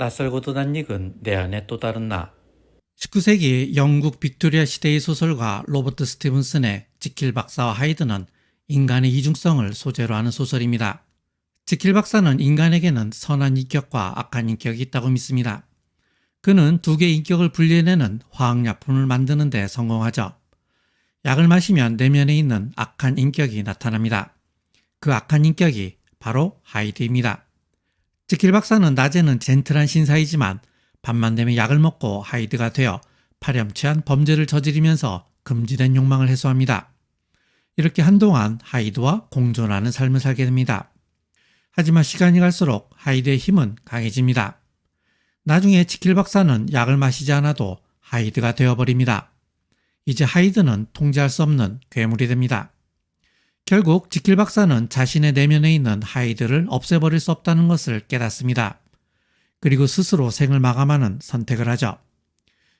낯설고도 낯익은 내 안에 또 다른 나. 19세기 영국 빅토리아 시대의 소설가 로버트 스티븐슨의 지킬 박사와 하이드는 인간의 이중성을 소재로 하는 소설입니다. 지킬 박사는 인간에게는 선한 인격과 악한 인격이 있다고 믿습니다. 그는 두 개의 인격을 분리해내는 화학약품을 만드는 데 성공하죠. 약을 마시면 내면에 있는 악한 인격이 나타납니다. 그 악한 인격이 바로 하이드입니다. 지킬 박사는 낮에는 젠틀한 신사이지만 밤만 되면 약을 먹고 하이드가 되어 파렴치한 범죄를 저지르면서 금지된 욕망을 해소합니다. 이렇게 한동안 하이드와 공존하는 삶을 살게 됩니다. 하지만 시간이 갈수록 하이드의 힘은 강해집니다. 나중에 지킬 박사는 약을 마시지 않아도 하이드가 되어버립니다. 이제 하이드는 통제할 수 없는 괴물이 됩니다. 결국 지킬 박사는 자신의 내면에 있는 하이드를 없애버릴 수 없다는 것을 깨닫습니다. 그리고 스스로 생을 마감하는 선택을 하죠.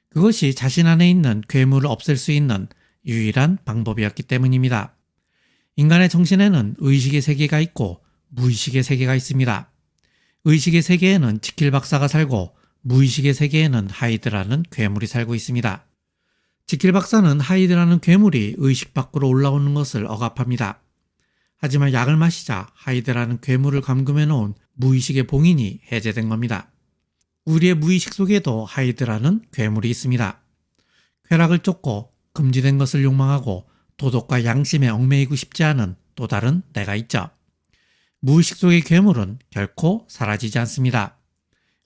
그것이 자신 안에 있는 괴물을 없앨 수 있는 유일한 방법이었기 때문입니다. 인간의 정신에는 의식의 세계가 있고 무의식의 세계가 있습니다. 의식의 세계에는 지킬 박사가 살고 무의식의 세계에는 하이드라는 괴물이 살고 있습니다. 지킬 박사는 하이드라는 괴물이 의식 밖으로 올라오는 것을 억압합니다. 하지만 약을 마시자 하이드라는 괴물을 감금해 놓은 무의식의 봉인이 해제된 겁니다. 우리의 무의식 속에도 하이드라는 괴물이 있습니다. 쾌락을 쫓고 금지된 것을 욕망하고 도덕과 양심에 얽매이고 싶지 않은 또 다른 내가 있죠. 무의식 속의 괴물은 결코 사라지지 않습니다.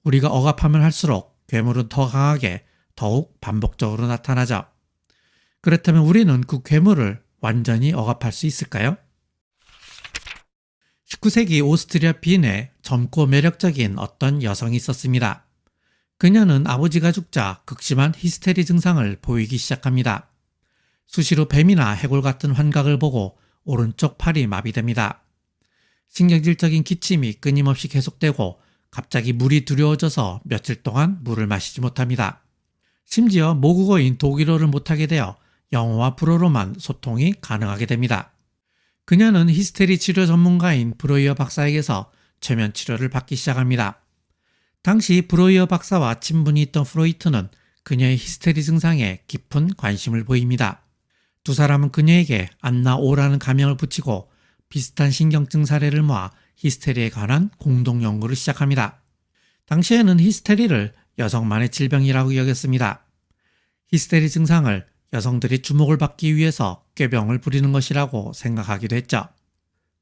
우리가 억압하면 할수록 괴물은 더 강하게 더욱 반복적으로 나타나죠. 그렇다면 우리는 그 괴물을 완전히 억압할 수 있을까요? 19세기 오스트리아 빈에 젊고 매력적인 어떤 여성이 있었습니다. 그녀는 아버지가 죽자 극심한 히스테리 증상을 보이기 시작합니다. 수시로 뱀이나 해골 같은 환각을 보고 오른쪽 팔이 마비됩니다. 신경질적인 기침이 끊임없이 계속되고 갑자기 물이 두려워져서 며칠 동안 물을 마시지 못합니다. 심지어 모국어인 독일어를 못하게 되어 영어와 불어로만 소통이 가능하게 됩니다. 그녀는 히스테리 치료 전문가인 브로이어 박사에게서 최면 치료를 받기 시작합니다. 당시 브로이어 박사와 친분이 있던 프로이트는 그녀의 히스테리 증상에 깊은 관심을 보입니다. 두 사람은 그녀에게 안나5라는 가명을 붙이고 비슷한 신경증 사례를 모아 히스테리에 관한 공동 연구를 시작합니다. 당시에는 히스테리를 여성만의 질병이라고 여겼습니다. 히스테리 증상을 여성들이 주목을 받기 위해서 꾀병을 부리는 것이라고 생각하기도 했죠.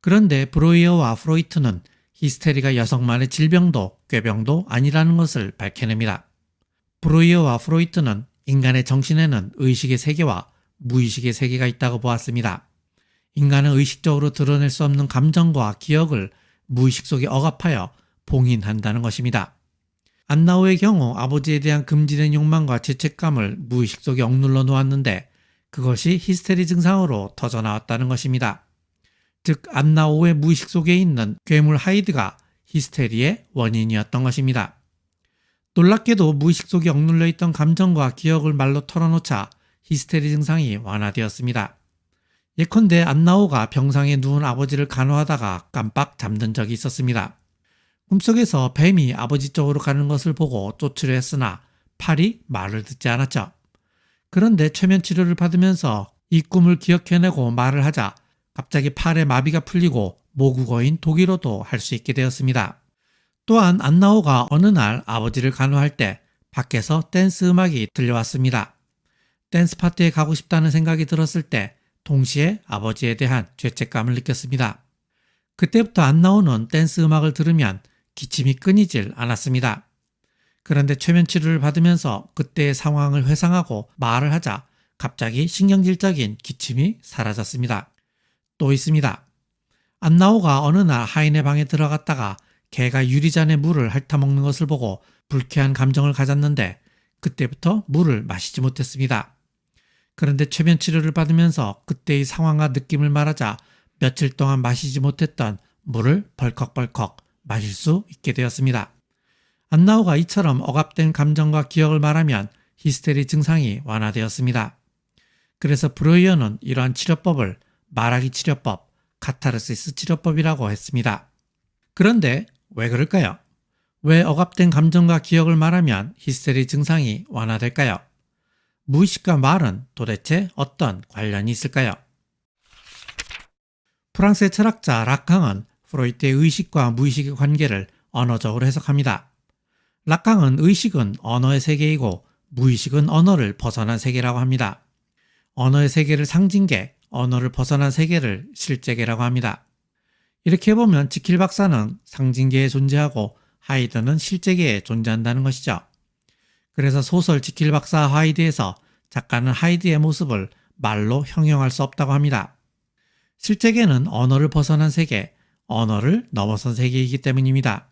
그런데 브로이어와 프로이트는 히스테리가 여성만의 질병도 꾀병도 아니라는 것을 밝혀냅니다. 브로이어와 프로이트는 인간의 정신에는 의식의 세계와 무의식의 세계가 있다고 보았습니다. 인간은 의식적으로 드러낼 수 없는 감정과 기억을 무의식 속에 억압하여 봉인한다는 것입니다. 안나오의 경우 아버지에 대한 금지된 욕망과 죄책감을 무의식 속에 억눌러 놓았는데 그것이 히스테리 증상으로 터져나왔다는 것입니다. 즉 안나오의 무의식 속에 있는 괴물 하이드가 히스테리의 원인이었던 것입니다. 놀랍게도 무의식 속에 억눌려 있던 감정과 기억을 말로 털어놓자 히스테리 증상이 완화되었습니다. 예컨대 안나오가 병상에 누운 아버지를 간호하다가 깜빡 잠든 적이 있었습니다. 꿈속에서 뱀이 아버지 쪽으로 가는 것을 보고 쫓으려 했으나 팔이 말을 듣지 않았죠. 그런데 최면 치료를 받으면서 이 꿈을 기억해내고 말을 하자 갑자기 팔에 마비가 풀리고 모국어인 독일어도 할 수 있게 되었습니다. 또한 안나오가 어느 날 아버지를 간호할 때 밖에서 댄스 음악이 들려왔습니다. 댄스 파티에 가고 싶다는 생각이 들었을 때 동시에 아버지에 대한 죄책감을 느꼈습니다. 그때부터 안나오는 댄스 음악을 들으면 기침이 끊이질 않았습니다. 그런데 최면 치료를 받으면서 그때의 상황을 회상하고 말을 하자 갑자기 신경질적인 기침이 사라졌습니다. 또 있습니다. 안나오가 어느 날 하인의 방에 들어갔다가 개가 유리잔에 물을 핥아먹는 것을 보고 불쾌한 감정을 가졌는데 그때부터 물을 마시지 못했습니다. 그런데 최면 치료를 받으면서 그때의 상황과 느낌을 말하자 며칠 동안 마시지 못했던 물을 벌컥벌컥 마실 수 있게 되었습니다. 안나오가 이처럼 억압된 감정과 기억을 말하면 히스테리 증상이 완화되었습니다. 그래서 브로이어는 이러한 치료법을 말하기 치료법, 카타르시스 치료법이라고 했습니다. 그런데 왜 그럴까요? 왜 억압된 감정과 기억을 말하면 히스테리 증상이 완화될까요? 무의식과 말은 도대체 어떤 관련이 있을까요? 프랑스의 철학자 락강은 프로이트의 의식과 무의식의 관계를 언어적으로 해석합니다. 락강은 의식은 언어의 세계이고 무의식은 언어를 벗어난 세계라고 합니다. 언어의 세계를 상징계, 언어를 벗어난 세계를 실제계라고 합니다. 이렇게 보면 지킬 박사는 상징계에 존재하고 하이드는 실제계에 존재한다는 것이죠. 그래서 소설 지킬 박사 하이드에서 작가는 하이드의 모습을 말로 형용할 수 없다고 합니다. 실제계는 언어를 벗어난 세계, 언어를 넘어선 세계이기 때문입니다.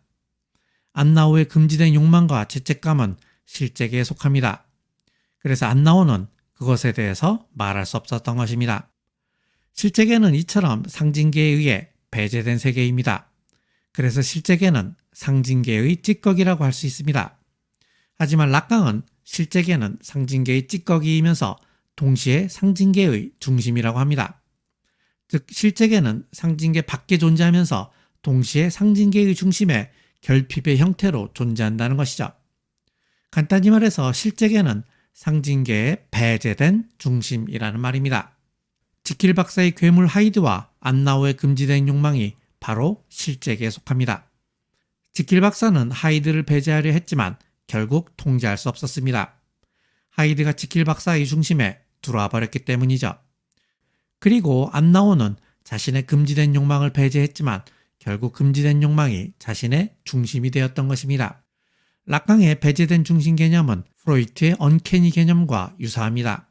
안나우의 금지된 욕망과 죄책감은 실제계에 속합니다. 그래서 안나우는 그것에 대해서 말할 수 없었던 것입니다. 실제계는 이처럼 상징계에 의해 배제된 세계입니다. 그래서 실제계는 상징계의 찌꺼기라고 할 수 있습니다. 하지만 락강은 실제계는 상징계의 찌꺼기이면서 동시에 상징계의 중심이라고 합니다. 즉 실제계는 상징계 밖에 존재하면서 동시에 상징계의 중심에 결핍의 형태로 존재한다는 것이죠. 간단히 말해서 실제계는 상징계에 배제된 중심이라는 말입니다. 지킬 박사의 괴물 하이드와 안나우의 금지된 욕망이 바로 실제계에 속합니다. 지킬 박사는 하이드를 배제하려 했지만 결국 통제할 수 없었습니다. 하이드가 지킬 박사의 중심에 들어와 버렸기 때문이죠. 그리고 안나우는 자신의 금지된 욕망을 배제했지만 결국 금지된 욕망이 자신의 중심이 되었던 것입니다. 락강의 배제된 중심 개념은 프로이트의 언캐니 개념과 유사합니다.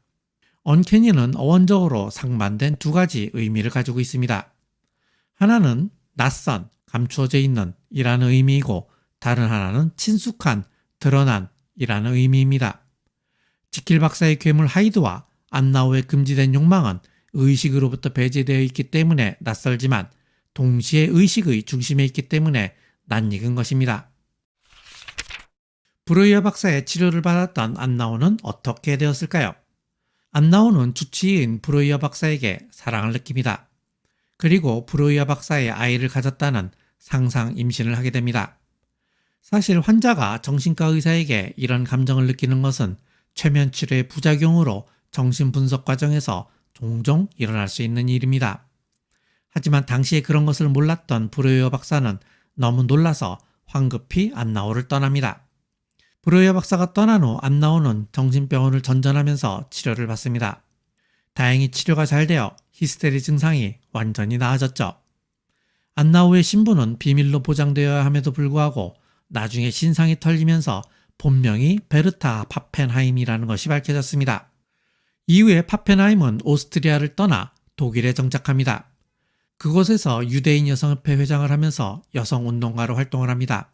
언캐니는 어원적으로 상반된 두 가지 의미를 가지고 있습니다. 하나는 낯선, 감추어져 있는 이라는 의미이고 다른 하나는 친숙한, 드러난 이라는 의미입니다. 지킬 박사의 괴물 하이드와 안나우의 금지된 욕망은 의식으로부터 배제되어 있기 때문에 낯설지만 동시에 의식의 중심에 있기 때문에 낯익은 것입니다. 브로이어 박사의 치료를 받았던 안나우는 어떻게 되었을까요? 안나우는 주치의인 브로이어 박사에게 사랑을 느낍니다. 그리고 브로이어 박사의 아이를 가졌다는 상상 임신을 하게 됩니다. 사실 환자가 정신과 의사에게 이런 감정을 느끼는 것은 최면 치료의 부작용으로 정신분석 과정에서 종종 일어날 수 있는 일입니다. 하지만 당시에 그런 것을 몰랐던 브로이어 박사는 너무 놀라서 황급히 안나우를 떠납니다. 브로이어 박사가 떠난 후 안나우는 정신병원을 전전하면서 치료를 받습니다. 다행히 치료가 잘 되어 히스테리 증상이 완전히 나아졌죠. 안나우의 신분은 비밀로 보장되어야 함에도 불구하고 나중에 신상이 털리면서 본명이 베르타 파펜하임이라는 것이 밝혀졌습니다. 이후에 파펜하임은 오스트리아를 떠나 독일에 정착합니다. 그곳에서 유대인 여성협회 회장을 하면서 여성운동가로 활동을 합니다.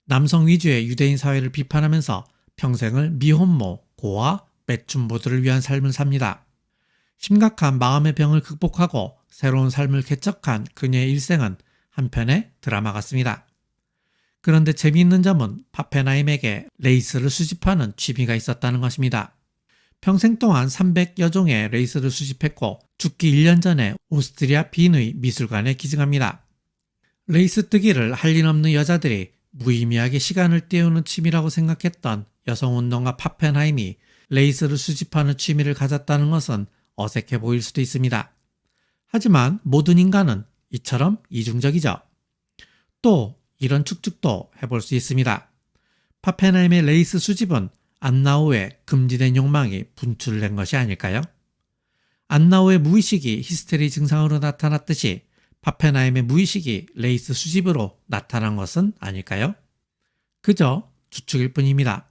남성 위주의 유대인 사회를 비판하면서 평생을 미혼모, 고아, 매춘부들을 위한 삶을 삽니다. 심각한 마음의 병을 극복하고 새로운 삶을 개척한 그녀의 일생은 한편의 드라마 같습니다. 그런데 재미있는 점은 파펜하임에게 레이스를 수집하는 취미가 있었다는 것입니다. 평생 동안 300여 종의 레이스를 수집했고 죽기 1년 전에 오스트리아 빈의 미술관에 기증합니다. 레이스 뜨기를 할 일 없는 여자들이 무의미하게 시간을 때우는 취미라고 생각했던 여성운동가 파펜하임이 레이스를 수집하는 취미를 가졌다는 것은 어색해 보일 수도 있습니다. 하지만 모든 인간은 이처럼 이중적이죠. 또 이런 축축도 해볼 수 있습니다. 파펜하임의 레이스 수집은 안나우의 금지된 욕망이 분출된 것이 아닐까요? 안나우의 무의식이 히스테리 증상으로 나타났듯이 파펜하임의 무의식이 레이스 수집으로 나타난 것은 아닐까요? 그저 추측일 뿐입니다.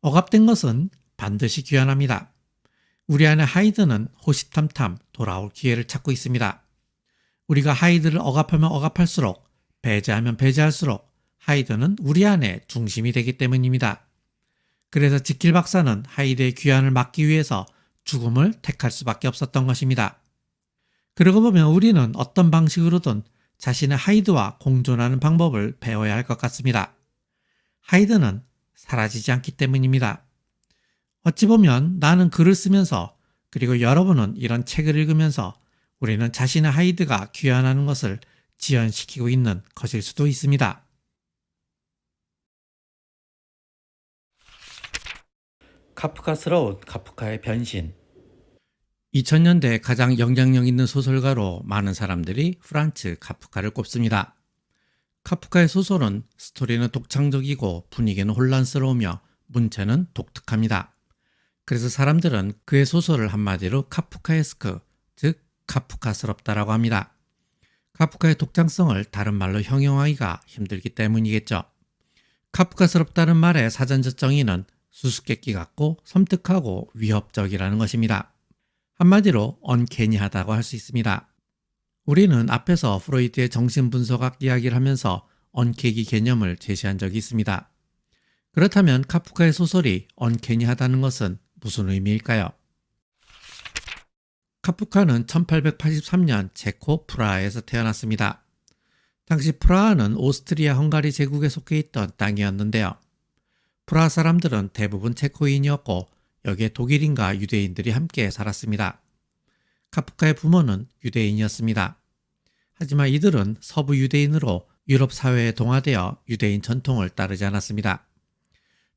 억압된 것은 반드시 귀환합니다. 우리 안의 하이드는 호시탐탐 돌아올 기회를 찾고 있습니다. 우리가 하이드를 억압하면 억압할수록, 배제하면 배제할수록 하이드는 우리 안의 중심이 되기 때문입니다. 그래서 지킬 박사는 하이드의 귀환을 막기 위해서 죽음을 택할 수밖에 없었던 것입니다. 그러고 보면 우리는 어떤 방식으로든 자신의 하이드와 공존하는 방법을 배워야 할 것 같습니다. 하이드는 사라지지 않기 때문입니다. 어찌 보면 나는 글을 쓰면서 그리고 여러분은 이런 책을 읽으면서 우리는 자신의 하이드가 귀환하는 것을 지연시키고 있는 것일 수도 있습니다. 카프카스러운 카프카의 변신. 2000년대 가장 영향력 있는 소설가로 많은 사람들이 프란츠 카프카를 꼽습니다. 카프카의 소설은 스토리는 독창적이고 분위기는 혼란스러우며 문체는 독특합니다. 그래서 사람들은 그의 소설을 한마디로 카프카에스크, 즉 카프카스럽다라고 합니다. 카프카의 독창성을 다른 말로 형용하기가 힘들기 때문이겠죠. 카프카스럽다는 말의 사전적 정의는 수수께끼 같고 섬뜩하고 위협적이라는 것입니다. 한마디로 언캐니하다고 할 수 있습니다. 우리는 앞에서 프로이트의 정신분석학 이야기를 하면서 언캐기 개념을 제시한 적이 있습니다. 그렇다면 카프카의 소설이 언캐니하다는 것은 무슨 의미일까요? 카프카는 1883년 체코 프라하에서 태어났습니다. 당시 프라하는 오스트리아 헝가리 제국에 속해 있던 땅이었는데요. 프라하 사람들은 대부분 체코인이었고 여기에 독일인과 유대인들이 함께 살았습니다. 카프카의 부모는 유대인이었습니다. 하지만 이들은 서부 유대인으로 유럽 사회에 동화되어 유대인 전통을 따르지 않았습니다.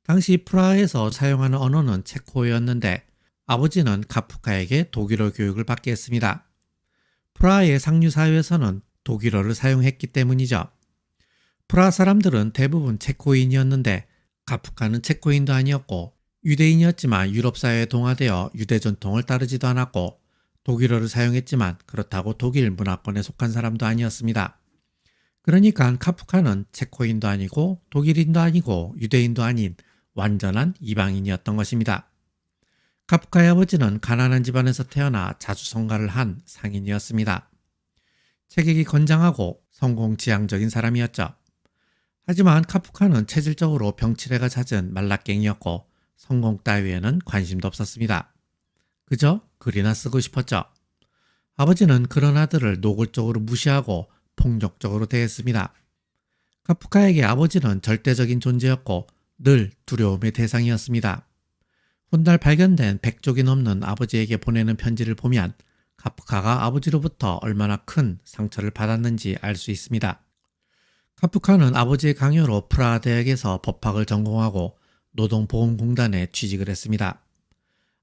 당시 프라하에서 사용하는 언어는 체코어였는데 아버지는 카프카에게 독일어 교육을 받게 했습니다. 프라하의 상류 사회에서는 독일어를 사용했기 때문이죠. 프라하 사람들은 대부분 체코인이었는데 카프카는 체코인도 아니었고 유대인이었지만 유럽 사회에 동화되어 유대 전통을 따르지도 않았고 독일어를 사용했지만 그렇다고 독일 문화권에 속한 사람도 아니었습니다. 그러니까 카프카는 체코인도 아니고 독일인도 아니고 유대인도 아닌 완전한 이방인이었던 것입니다. 카프카의 아버지는 가난한 집안에서 태어나 자수성가를 한 상인이었습니다. 체격이 건장하고 성공지향적인 사람이었죠. 하지만 카프카는 체질적으로 병치레가 잦은 말라깽이였고 성공 따위에는 관심도 없었습니다. 그저 글이나 쓰고 싶었죠. 아버지는 그런 아들을 노골적으로 무시하고 폭력적으로 대했습니다. 카프카에게 아버지는 절대적인 존재였고 늘 두려움의 대상이었습니다. 훗날 발견된 100쪽이 넘는 아버지에게 보내는 편지를 보면 카프카가 아버지로부터 얼마나 큰 상처를 받았는지 알 수 있습니다. 카프카는 아버지의 강요로 프라하 대학에서 법학을 전공하고 노동보험공단에 취직을 했습니다.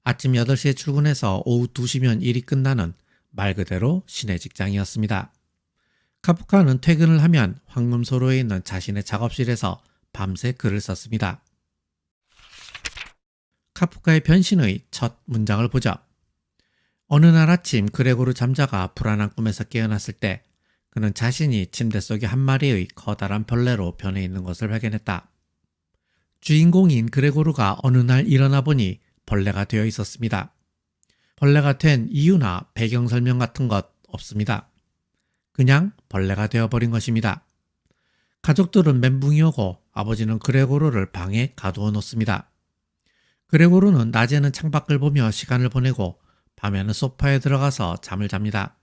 아침 8시에 출근해서 오후 2시면 일이 끝나는 말 그대로 신의 직장이었습니다. 카프카는 퇴근을 하면 황금소로에 있는 자신의 작업실에서 밤새 글을 썼습니다. 카프카의 변신의 첫 문장을 보죠. 어느 날 아침 그레고르 잠자가 불안한 꿈에서 깨어났을 때 그는 자신이 침대 속에 한 마리의 커다란 벌레로 변해 있는 것을 발견했다. 주인공인 그레고르가 어느 날 일어나 보니 벌레가 되어 있었습니다. 벌레가 된 이유나 배경 설명 같은 것 없습니다. 그냥 벌레가 되어버린 것입니다. 가족들은 멘붕이 오고 아버지는 그레고르를 방에 가두어 놓습니다. 그레고르는 낮에는 창밖을 보며 시간을 보내고 밤에는 소파에 들어가서 잠을 잡니다.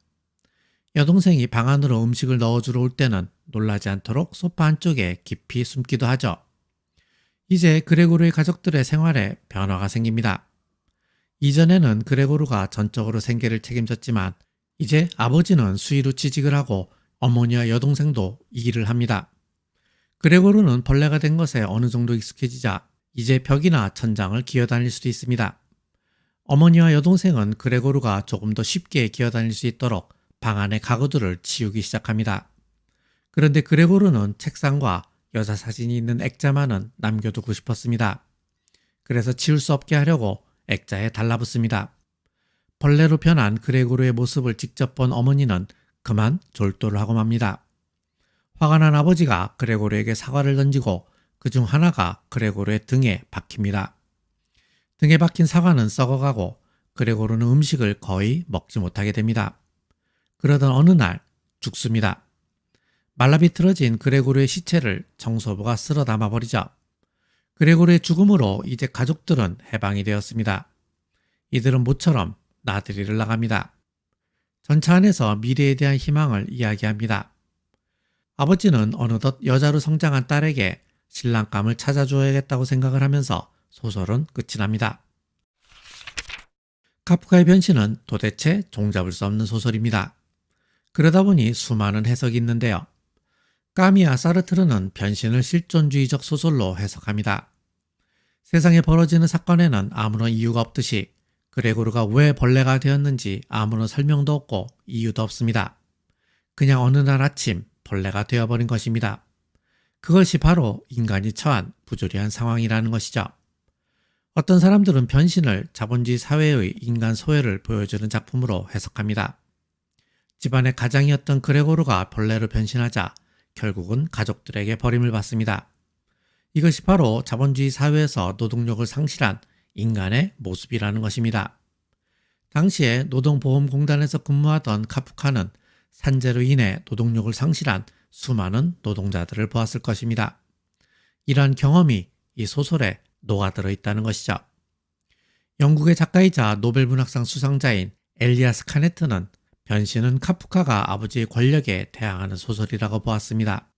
여동생이 방 안으로 음식을 넣어주러 올 때는 놀라지 않도록 소파 안쪽에 깊이 숨기도 하죠. 이제 그레고르의 가족들의 생활에 변화가 생깁니다. 이전에는 그레고르가 전적으로 생계를 책임졌지만 이제 아버지는 수의로 취직을 하고 어머니와 여동생도 이 일을 합니다. 그레고르는 벌레가 된 것에 어느 정도 익숙해지자 이제 벽이나 천장을 기어다닐 수도 있습니다. 어머니와 여동생은 그레고르가 조금 더 쉽게 기어다닐 수 있도록 방 안의 가구들을 치우기 시작합니다. 그런데 그레고르는 책상과 여자 사진이 있는 액자만은 남겨두고 싶었습니다. 그래서 치울 수 없게 하려고 액자에 달라붙습니다. 벌레로 변한 그레고르의 모습을 직접 본 어머니는 그만 졸도를 하고 맙니다. 화가 난 아버지가 그레고르에게 사과를 던지고 그중 하나가 그레고르의 등에 박힙니다. 등에 박힌 사과는 썩어가고 그레고르는 음식을 거의 먹지 못하게 됩니다. 그러던 어느 날 죽습니다. 말라비틀어진 그레고르의 시체를 청소부가 쓸어 담아버리죠. 그레고르의 죽음으로 이제 가족들은 해방이 되었습니다. 이들은 모처럼 나들이를 나갑니다. 전차 안에서 미래에 대한 희망을 이야기합니다. 아버지는 어느덧 여자로 성장한 딸에게 신랑감을 찾아줘야겠다고 생각을 하면서 소설은 끝이 납니다. 카프카의 변신은 도대체 종잡을 수 없는 소설입니다. 그러다 보니 수많은 해석이 있는데요. 까미와 사르트르는 변신을 실존주의적 소설로 해석합니다. 세상에 벌어지는 사건에는 아무런 이유가 없듯이 그레고르가 왜 벌레가 되었는지 아무런 설명도 없고 이유도 없습니다. 그냥 어느 날 아침 벌레가 되어버린 것입니다. 그것이 바로 인간이 처한 부조리한 상황이라는 것이죠. 어떤 사람들은 변신을 자본주의 사회의 인간 소외를 보여주는 작품으로 해석합니다. 집안의 가장이었던 그레고르가 벌레로 변신하자 결국은 가족들에게 버림을 받습니다. 이것이 바로 자본주의 사회에서 노동력을 상실한 인간의 모습이라는 것입니다. 당시에 노동보험공단에서 근무하던 카프카는 산재로 인해 노동력을 상실한 수많은 노동자들을 보았을 것입니다. 이러한 경험이 이 소설에 녹아들어 있다는 것이죠. 영국의 작가이자 노벨문학상 수상자인 엘리아스 카네트는 변신은 카프카가 아버지의 권력에 대항하는 소설이라고 보았습니다.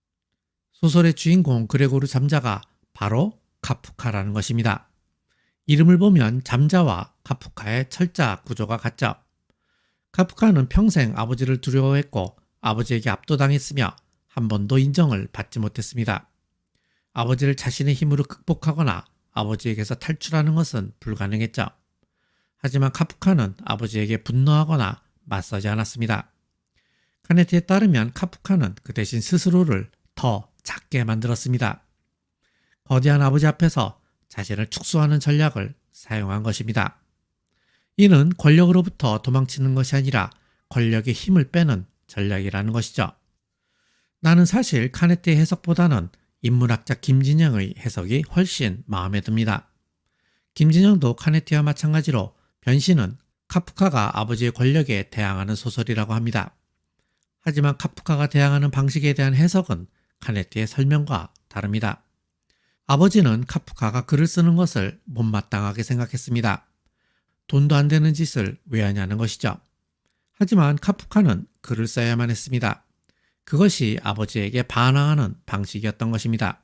소설의 주인공 그레고르 잠자가 바로 카프카라는 것입니다. 이름을 보면 잠자와 카프카의 철자 구조가 같죠. 카프카는 평생 아버지를 두려워했고 아버지에게 압도당했으며 한 번도 인정을 받지 못했습니다. 아버지를 자신의 힘으로 극복하거나 아버지에게서 탈출하는 것은 불가능했죠. 하지만 카프카는 아버지에게 분노하거나 맞서지 않았습니다. 카네트에 따르면 카프카는 그 대신 스스로를 더 작게 만들었습니다. 거대한 아버지 앞에서 자신을 축소하는 전략을 사용한 것입니다. 이는 권력으로부터 도망치는 것이 아니라 권력의 힘을 빼는 전략이라는 것이죠. 나는 사실 카네트의 해석보다는 인문학자 김진영의 해석이 훨씬 마음에 듭니다. 김진영도 카네트와 마찬가지로 변신은 카프카가 아버지의 권력에 대항하는 소설이라고 합니다. 하지만 카프카가 대항하는 방식에 대한 해석은 카네트의 설명과 다릅니다. 아버지는 카프카가 글을 쓰는 것을 못마땅하게 생각했습니다. 돈도 안 되는 짓을 왜 하냐는 것이죠. 하지만 카프카는 글을 써야만 했습니다. 그것이 아버지에게 반항하는 방식이었던 것입니다.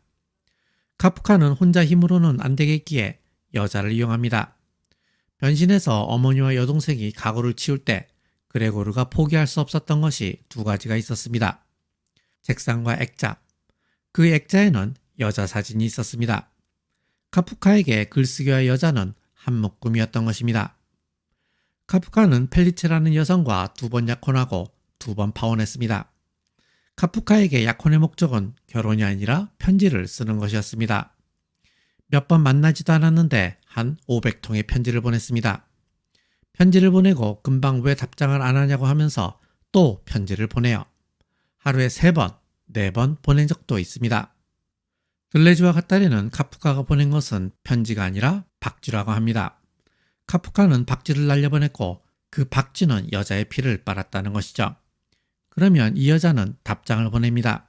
카프카는 혼자 힘으로는 안 되겠기에 여자를 이용합니다. 변신해서 어머니와 여동생이 가구를 치울 때 그레고르가 포기할 수 없었던 것이 두 가지가 있었습니다. 책상과 액자. 그 액자에는 여자 사진이 있었습니다. 카프카에게 글쓰기와 여자는 한 묶음이었던 것입니다. 카프카는 펠리체라는 여성과 2번 약혼하고 2번 파혼했습니다. 카프카에게 약혼의 목적은 결혼이 아니라 편지를 쓰는 것이었습니다. 몇 번 만나지도 않았는데 한 500통의 편지를 보냈습니다. 편지를 보내고 금방 왜 답장을 안 하냐고 하면서 또 편지를 보내요. 하루에 3번, 4번 보낸 적도 있습니다. 들레즈와 갓다리는 카프카가 보낸 것은 편지가 아니라 박쥐라고 합니다. 카프카는 박쥐를 날려보냈고 그 박쥐는 여자의 피를 빨았다는 것이죠. 그러면 이 여자는 답장을 보냅니다.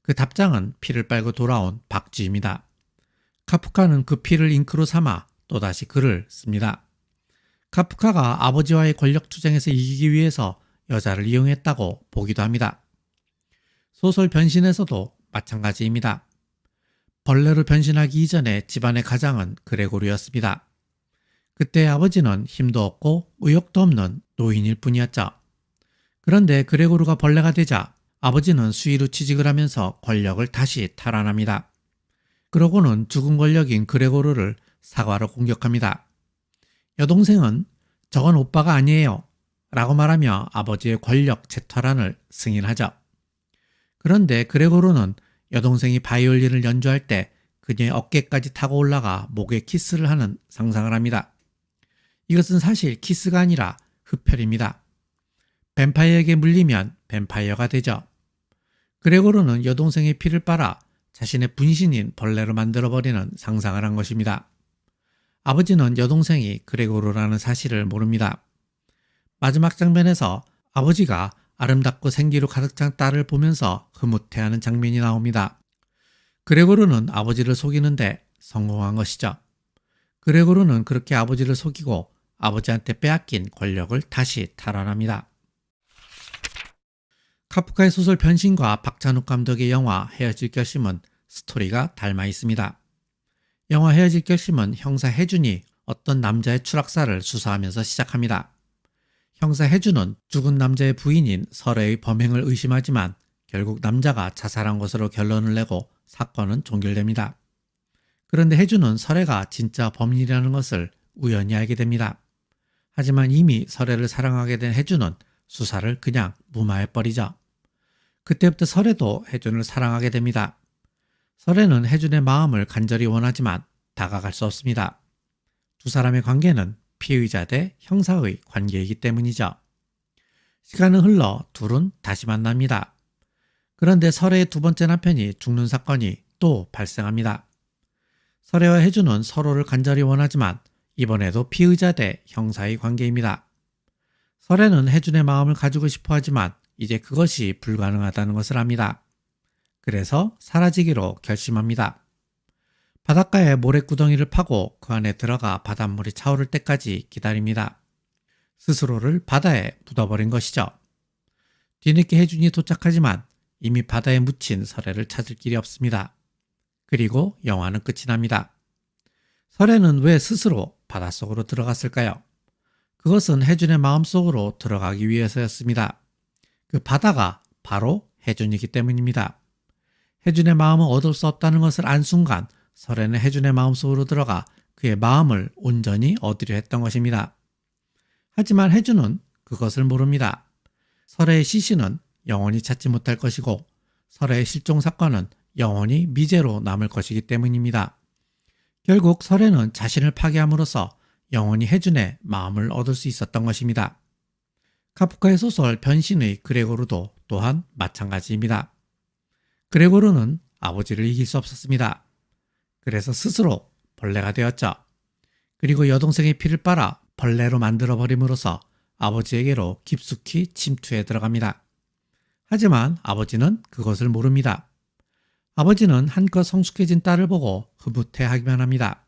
그 답장은 피를 빨고 돌아온 박쥐입니다. 카프카는 그 피를 잉크로 삼아 또다시 글을 씁니다. 카프카가 아버지와의 권력 투쟁에서 이기기 위해서 여자를 이용했다고 보기도 합니다. 소설 변신에서도 마찬가지입니다. 벌레로 변신하기 이전에 집안의 가장은 그레고르였습니다. 그때 아버지는 힘도 없고 의욕도 없는 노인일 뿐이었죠. 그런데 그레고르가 벌레가 되자 아버지는 수의로 취직을 하면서 권력을 다시 탈환합니다. 그러고는 죽은 권력인 그레고르를 사과로 공격합니다. 여동생은 저건 오빠가 아니에요 라고 말하며 아버지의 권력 재탈환을 승인하죠. 그런데 그레고르는 여동생이 바이올린을 연주할 때 그녀의 어깨까지 타고 올라가 목에 키스를 하는 상상을 합니다. 이것은 사실 키스가 아니라 흡혈입니다. 뱀파이어에게 물리면 뱀파이어가 되죠. 그레고르는 여동생의 피를 빨아 자신의 분신인 벌레로 만들어버리는 상상을 한 것입니다. 아버지는 여동생이 그레고르라는 사실을 모릅니다. 마지막 장면에서 아버지가 아름답고 생기로 가득 찬 딸을 보면서 흐뭇해하는 장면이 나옵니다. 그레고르는 아버지를 속이는데 성공한 것이죠. 그레고르는 그렇게 아버지를 속이고 아버지한테 빼앗긴 권력을 다시 탈환합니다. 카프카의 소설 변신과 박찬욱 감독의 영화 헤어질 결심은 스토리가 닮아 있습니다. 영화 헤어질 결심은 형사 해준이 어떤 남자의 추락사를 수사하면서 시작합니다. 형사 해준은 죽은 남자의 부인인 설애의 범행을 의심하지만 결국 남자가 자살한 것으로 결론을 내고 사건은 종결됩니다. 그런데 해주는 설애가 진짜 범인이라는 것을 우연히 알게 됩니다. 하지만 이미 설애를 사랑하게 된 해주는 수사를 그냥 무마해버리죠. 그때부터 설애도 해준을 사랑하게 됩니다. 설애는 해준의 마음을 간절히 원하지만 다가갈 수 없습니다. 두 사람의 관계는 피의자 대 형사의 관계이기 때문이죠. 시간은 흘러 둘은 다시 만납니다. 그런데 설애의 두 번째 남편이 죽는 사건이 또 발생합니다. 설애와 해준은 서로를 간절히 원하지만 이번에도 피의자 대 형사의 관계입니다. 설애는 해준의 마음을 가지고 싶어 하지만 이제 그것이 불가능하다는 것을 압니다. 그래서 사라지기로 결심합니다. 바닷가에 모래구덩이를 파고 그 안에 들어가 바닷물이 차오를 때까지 기다립니다. 스스로를 바다에 묻어버린 것이죠. 뒤늦게 해준이 도착하지만 이미 바다에 묻힌 설애를 찾을 길이 없습니다. 그리고 영화는 끝이 납니다. 설애는 왜 스스로 바닷속으로 들어갔을까요? 그것은 해준의 마음속으로 들어가기 위해서였습니다. 그 바다가 바로 해준이기 때문입니다. 해준의 마음을 얻을 수 없다는 것을 안 순간 설애는 해준의 마음속으로 들어가 그의 마음을 온전히 얻으려 했던 것입니다. 하지만 해준은 그것을 모릅니다. 설애의 시신은 영원히 찾지 못할 것이고 설애의 실종 사건은 영원히 미제로 남을 것이기 때문입니다. 결국 설애는 자신을 파괴함으로써 영원히 해준의 마음을 얻을 수 있었던 것입니다. 카프카의 소설 변신의 그레고르도 또한 마찬가지입니다. 그레고르는 아버지를 이길 수 없었습니다. 그래서 스스로 벌레가 되었죠. 그리고 여동생의 피를 빨아 벌레로 만들어버림으로써 아버지에게로 깊숙이 침투해 들어갑니다. 하지만 아버지는 그것을 모릅니다. 아버지는 한껏 성숙해진 딸을 보고 흐뭇해하기만 합니다.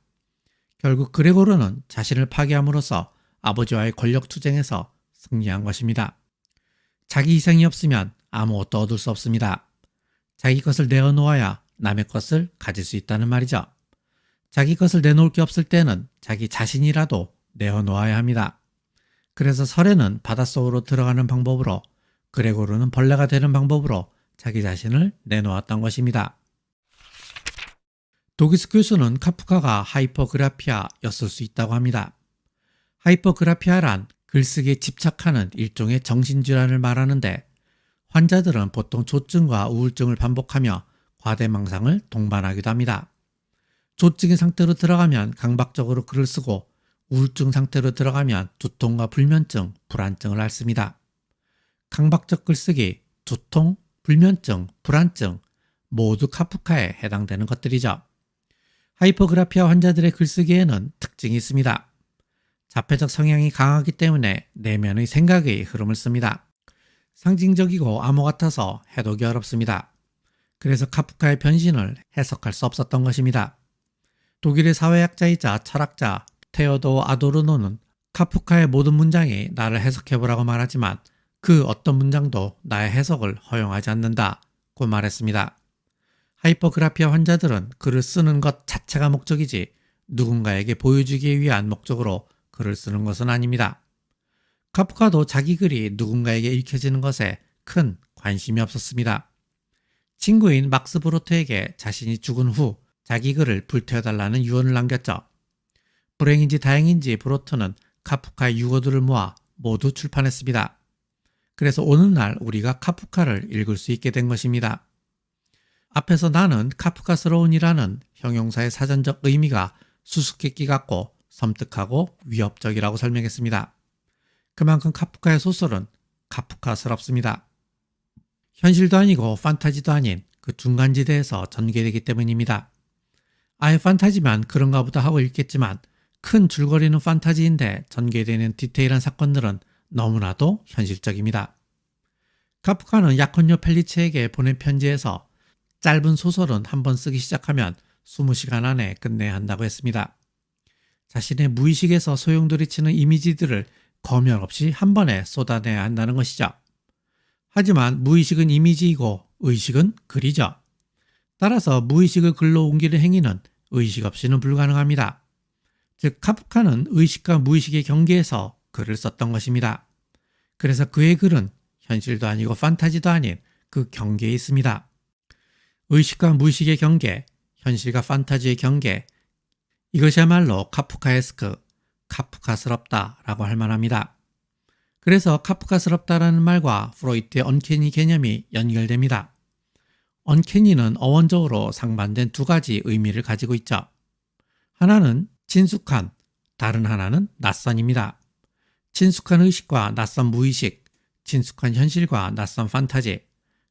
결국 그레고르는 자신을 파괴함으로써 아버지와의 권력투쟁에서 승리한 것입니다. 자기 희생이 없으면 아무것도 얻을 수 없습니다. 자기 것을 내어놓아야 남의 것을 가질 수 있다는 말이죠. 자기 것을 내놓을 게 없을 때는 자기 자신이라도 내어놓아야 합니다. 그래서 설애는 바닷속으로 들어가는 방법으로 그레고르는 벌레가 되는 방법으로 자기 자신을 내놓았던 것입니다. 도기스 교수는 카프카가 하이퍼그라피아였을 수 있다고 합니다. 하이퍼그라피아란 글쓰기에 집착하는 일종의 정신질환을 말하는데 환자들은 보통 조증과 우울증을 반복하며 과대망상을 동반하기도 합니다. 조증의 상태로 들어가면 강박적으로 글을 쓰고 우울증 상태로 들어가면 두통과 불면증, 불안증을 앓습니다. 강박적 글쓰기, 두통, 불면증, 불안증 모두 카프카에 해당되는 것들이죠. 하이퍼그라피아 환자들의 글쓰기에는 특징이 있습니다. 자폐적 성향이 강하기 때문에 내면의 생각의 흐름을 씁니다. 상징적이고 암호 같아서 해독이 어렵습니다. 그래서 카프카의 변신을 해석할 수 없었던 것입니다. 독일의 사회학자이자 철학자 테오도 아도르노는 카프카의 모든 문장이 나를 해석해보라고 말하지만 그 어떤 문장도 나의 해석을 허용하지 않는다고 말했습니다. 하이퍼그라피아 환자들은 글을 쓰는 것 자체가 목적이지 누군가에게 보여주기 위한 목적으로 글을 쓰는 것은 아닙니다. 카프카도 자기 글이 누군가에게 읽혀지는 것에 큰 관심이 없었습니다. 친구인 막스 브로트에게 자신이 죽은 후 자기 글을 불태워달라는 유언을 남겼죠. 불행인지 다행인지 브로트는 카프카의 유고들을 모아 모두 출판했습니다. 그래서 어느 날 우리가 카프카를 읽을 수 있게 된 것입니다. 앞에서 나는 카프카스러운이라는 형용사의 사전적 의미가 수수께끼 같고 섬뜩하고 위협적이라고 설명했습니다. 그만큼 카프카의 소설은 카프카스럽습니다. 현실도 아니고 판타지도 아닌 그 중간지대에서 전개되기 때문입니다. 아예 판타지만 그런가 보다 하고 읽겠지만 큰 줄거리는 판타지인데 전개되는 디테일한 사건들은 너무나도 현실적입니다. 카프카는 야콘요 펠리체에게 보낸 편지에서 짧은 소설은 한번 쓰기 시작하면 20시간 안에 끝내야 한다고 했습니다. 자신의 무의식에서 소용돌이치는 이미지들을 검열 없이 한 번에 쏟아내야 한다는 것이죠. 하지만 무의식은 이미지이고 의식은 글이죠. 따라서 무의식을 글로 옮기는 행위는 의식 없이는 불가능합니다. 즉 카프카는 의식과 무의식의 경계에서 글을 썼던 것입니다. 그래서 그의 글은 현실도 아니고 판타지도 아닌 그 경계에 있습니다. 의식과 무의식의 경계, 현실과 판타지의 경계, 이것이야말로 카프카에스크, 카프카스럽다라고 할 만합니다. 그래서 카프카스럽다라는 말과 프로이트의 언캐니 개념이 연결됩니다. 언캐니는 어원적으로 상반된 두 가지 의미를 가지고 있죠. 하나는 친숙한, 다른 하나는 낯선입니다. 친숙한 의식과 낯선 무의식, 친숙한 현실과 낯선 판타지,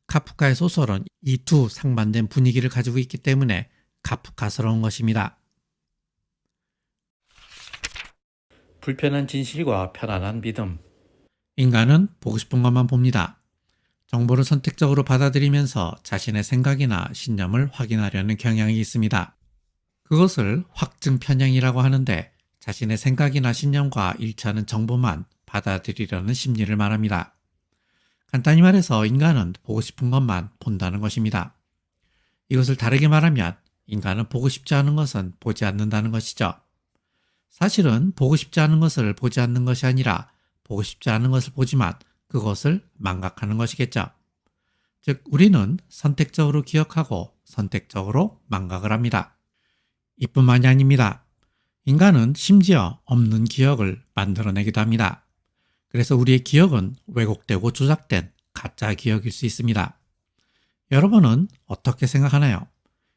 카프카의 소설은 이 두 상반된 분위기를 가지고 있기 때문에 카프카스러운 것입니다. 불편한 진실과 편안한 믿음. 인간은 보고 싶은 것만 봅니다. 정보를 선택적으로 받아들이면서 자신의 생각이나 신념을 확인하려는 경향이 있습니다. 그것을 확증 편향이라고 하는데 자신의 생각이나 신념과 일치하는 정보만 받아들이려는 심리를 말합니다. 간단히 말해서 인간은 보고 싶은 것만 본다는 것입니다. 이것을 다르게 말하면 인간은 보고 싶지 않은 것은 보지 않는다는 것이죠. 사실은 보고 싶지 않은 것을 보지 않는 것이 아니라 보고 싶지 않은 것을 보지만 그것을 망각하는 것이겠죠. 즉 우리는 선택적으로 기억하고 선택적으로 망각을 합니다. 이뿐만이 아닙니다. 인간은 심지어 없는 기억을 만들어내기도 합니다. 그래서 우리의 기억은 왜곡되고 조작된 가짜 기억일 수 있습니다. 여러분은 어떻게 생각하나요?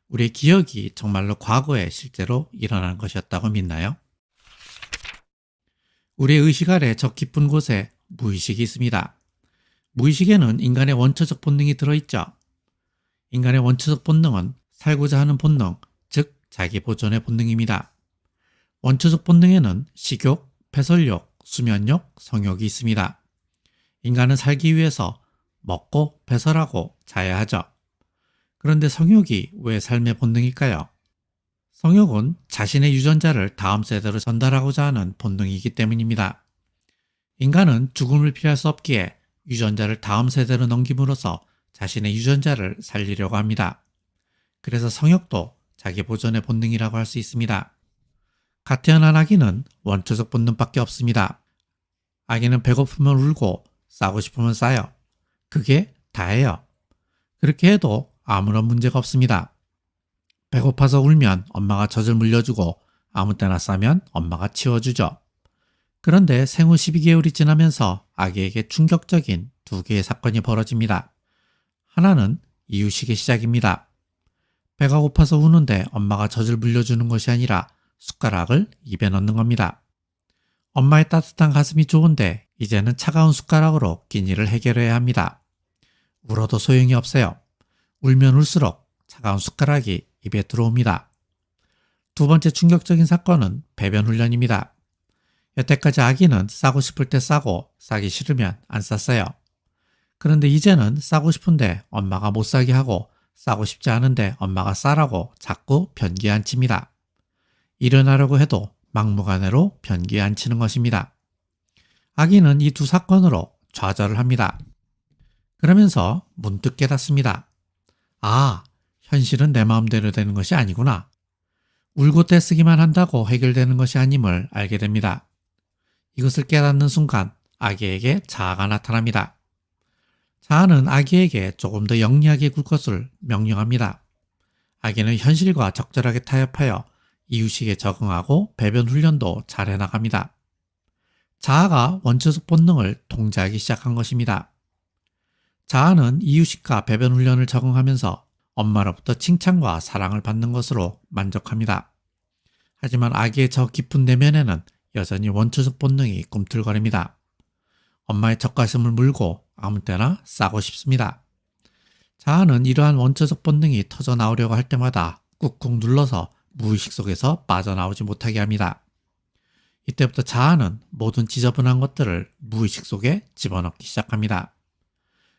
우리의 기억이 정말로 과거에 실제로 일어난 것이었다고 믿나요? 우리의 의식 아래 저 깊은 곳에 무의식이 있습니다. 무의식에는 인간의 원초적 본능이 들어있죠. 인간의 원초적 본능은 살고자 하는 본능, 즉 자기 보존의 본능입니다. 원초적 본능에는 식욕, 배설욕, 수면욕, 성욕이 있습니다. 인간은 살기 위해서 먹고 배설하고 자야 하죠. 그런데 성욕이 왜 삶의 본능일까요? 성욕은 자신의 유전자를 다음 세대로 전달하고자 하는 본능이기 때문입니다. 인간은 죽음을 피할 수 없기에 유전자를 다음 세대로 넘김으로써 자신의 유전자를 살리려고 합니다. 그래서 성욕도 자기 보존의 본능이라고 할 수 있습니다. 갓 태어난 아기는 원초적 본능밖에 없습니다. 아기는 배고프면 울고 싸고 싶으면 싸요. 그게 다예요. 그렇게 해도 아무런 문제가 없습니다. 배고파서 울면 엄마가 젖을 물려주고 아무 때나 싸면 엄마가 치워주죠. 그런데 생후 12개월이 지나면서 아기에게 충격적인 두 개의 사건이 벌어집니다. 하나는 이유식의 시작입니다. 배가 고파서 우는데 엄마가 젖을 물려주는 것이 아니라 숟가락을 입에 넣는 겁니다. 엄마의 따뜻한 가슴이 좋은데 이제는 차가운 숟가락으로 끼니를 해결해야 합니다. 울어도 소용이 없어요. 울면 울수록 차가운 숟가락이 입에 들어옵니다. 두 번째 충격적인 사건은 배변 훈련입니다. 여태까지 아기는 싸고 싶을 때 싸고 싸기 싫으면 안 쌌어요. 그런데 이제는 싸고 싶은데 엄마가 못 싸게 하고 싸고 싶지 않은데 엄마가 싸라고 자꾸 변기에 앉힙니다. 일어나려고 해도 막무가내로 변기에 앉히는 것입니다. 아기는 이 두 사건으로 좌절을 합니다. 그러면서 문득 깨닫습니다. 아, 현실은 내 마음대로 되는 것이 아니구나. 울고 떼쓰기만 한다고 해결되는 것이 아님을 알게 됩니다. 이것을 깨닫는 순간 아기에게 자아가 나타납니다. 자아는 아기에게 조금 더 영리하게 굴 것을 명령합니다. 아기는 현실과 적절하게 타협하여 이유식에 적응하고 배변 훈련도 잘 해나갑니다. 자아가 원초적 본능을 통제하기 시작한 것입니다. 자아는 이유식과 배변 훈련을 적응하면서 엄마로부터 칭찬과 사랑을 받는 것으로 만족합니다. 하지만 아기의 저 깊은 내면에는 여전히 원초적 본능이 꿈틀거립니다. 엄마의 젖가슴을 물고 아무 때나 싸고 싶습니다. 자아는 이러한 원초적 본능이 터져 나오려고 할 때마다 꾹꾹 눌러서 무의식 속에서 빠져나오지 못하게 합니다. 이때부터 자아는 모든 지저분한 것들을 무의식 속에 집어넣기 시작합니다.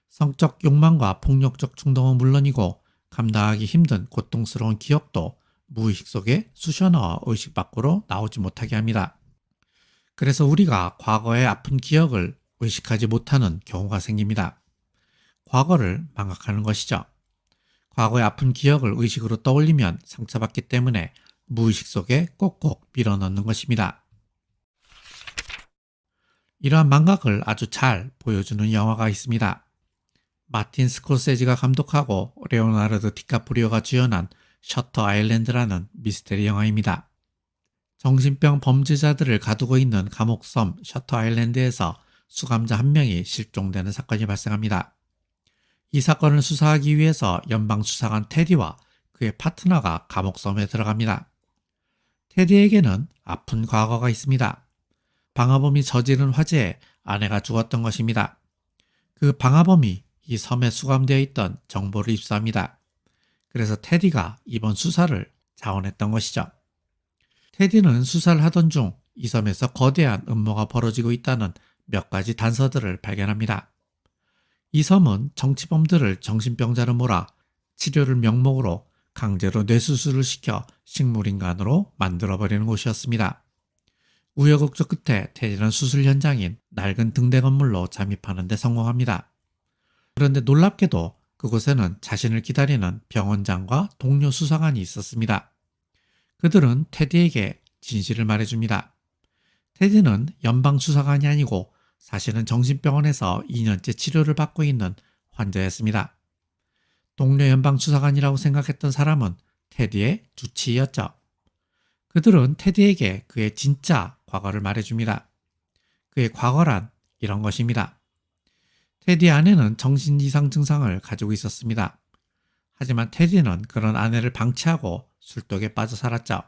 성적 욕망과 폭력적 충동은 물론이고 감당하기 힘든 고통스러운 기억도 무의식 속에 쑤셔넣어 의식 밖으로 나오지 못하게 합니다. 그래서 우리가 과거의 아픈 기억을 의식하지 못하는 경우가 생깁니다. 과거를 망각하는 것이죠. 과거의 아픈 기억을 의식으로 떠올리면 상처받기 때문에 무의식 속에 꼭꼭 밀어넣는 것입니다. 이러한 망각을 아주 잘 보여주는 영화가 있습니다. 마틴 스콜세지가 감독하고 레오나르도 디카프리오가 주연한 셔터 아일랜드라는 미스테리 영화입니다. 정신병 범죄자들을 가두고 있는 감옥섬 셔터 아일랜드에서 수감자 한 명이 실종되는 사건이 발생합니다. 이 사건을 수사하기 위해서 연방수사관 테디와 그의 파트너가 감옥섬에 들어갑니다. 테디에게는 아픈 과거가 있습니다. 방화범이 저지른 화재에 아내가 죽었던 것입니다. 그 방화범이 이 섬에 수감되어 있던 정보를 입수합니다. 그래서 테디가 이번 수사를 자원했던 것이죠. 테디는 수사를 하던 중 이 섬에서 거대한 음모가 벌어지고 있다는 몇 가지 단서들을 발견합니다. 이 섬은 정치범들을 정신병자로 몰아 치료를 명목으로 강제로 뇌수술을 시켜 식물인간으로 만들어버리는 곳이었습니다. 우여곡절 끝에 테디는 수술 현장인 낡은 등대 건물로 잠입하는 데 성공합니다. 그런데 놀랍게도 그곳에는 자신을 기다리는 병원장과 동료 수사관이 있었습니다. 그들은 테디에게 진실을 말해줍니다. 테디는 연방수사관이 아니고 사실은 정신병원에서 2년째 치료를 받고 있는 환자였습니다. 동료 연방수사관이라고 생각했던 사람은 테디의 주치의였죠. 그들은 테디에게 그의 진짜 과거를 말해줍니다. 그의 과거란 이런 것입니다. 테디의 아내는 정신 이상 증상을 가지고 있었습니다. 하지만 테디는 그런 아내를 방치하고 술독에 빠져 살았죠.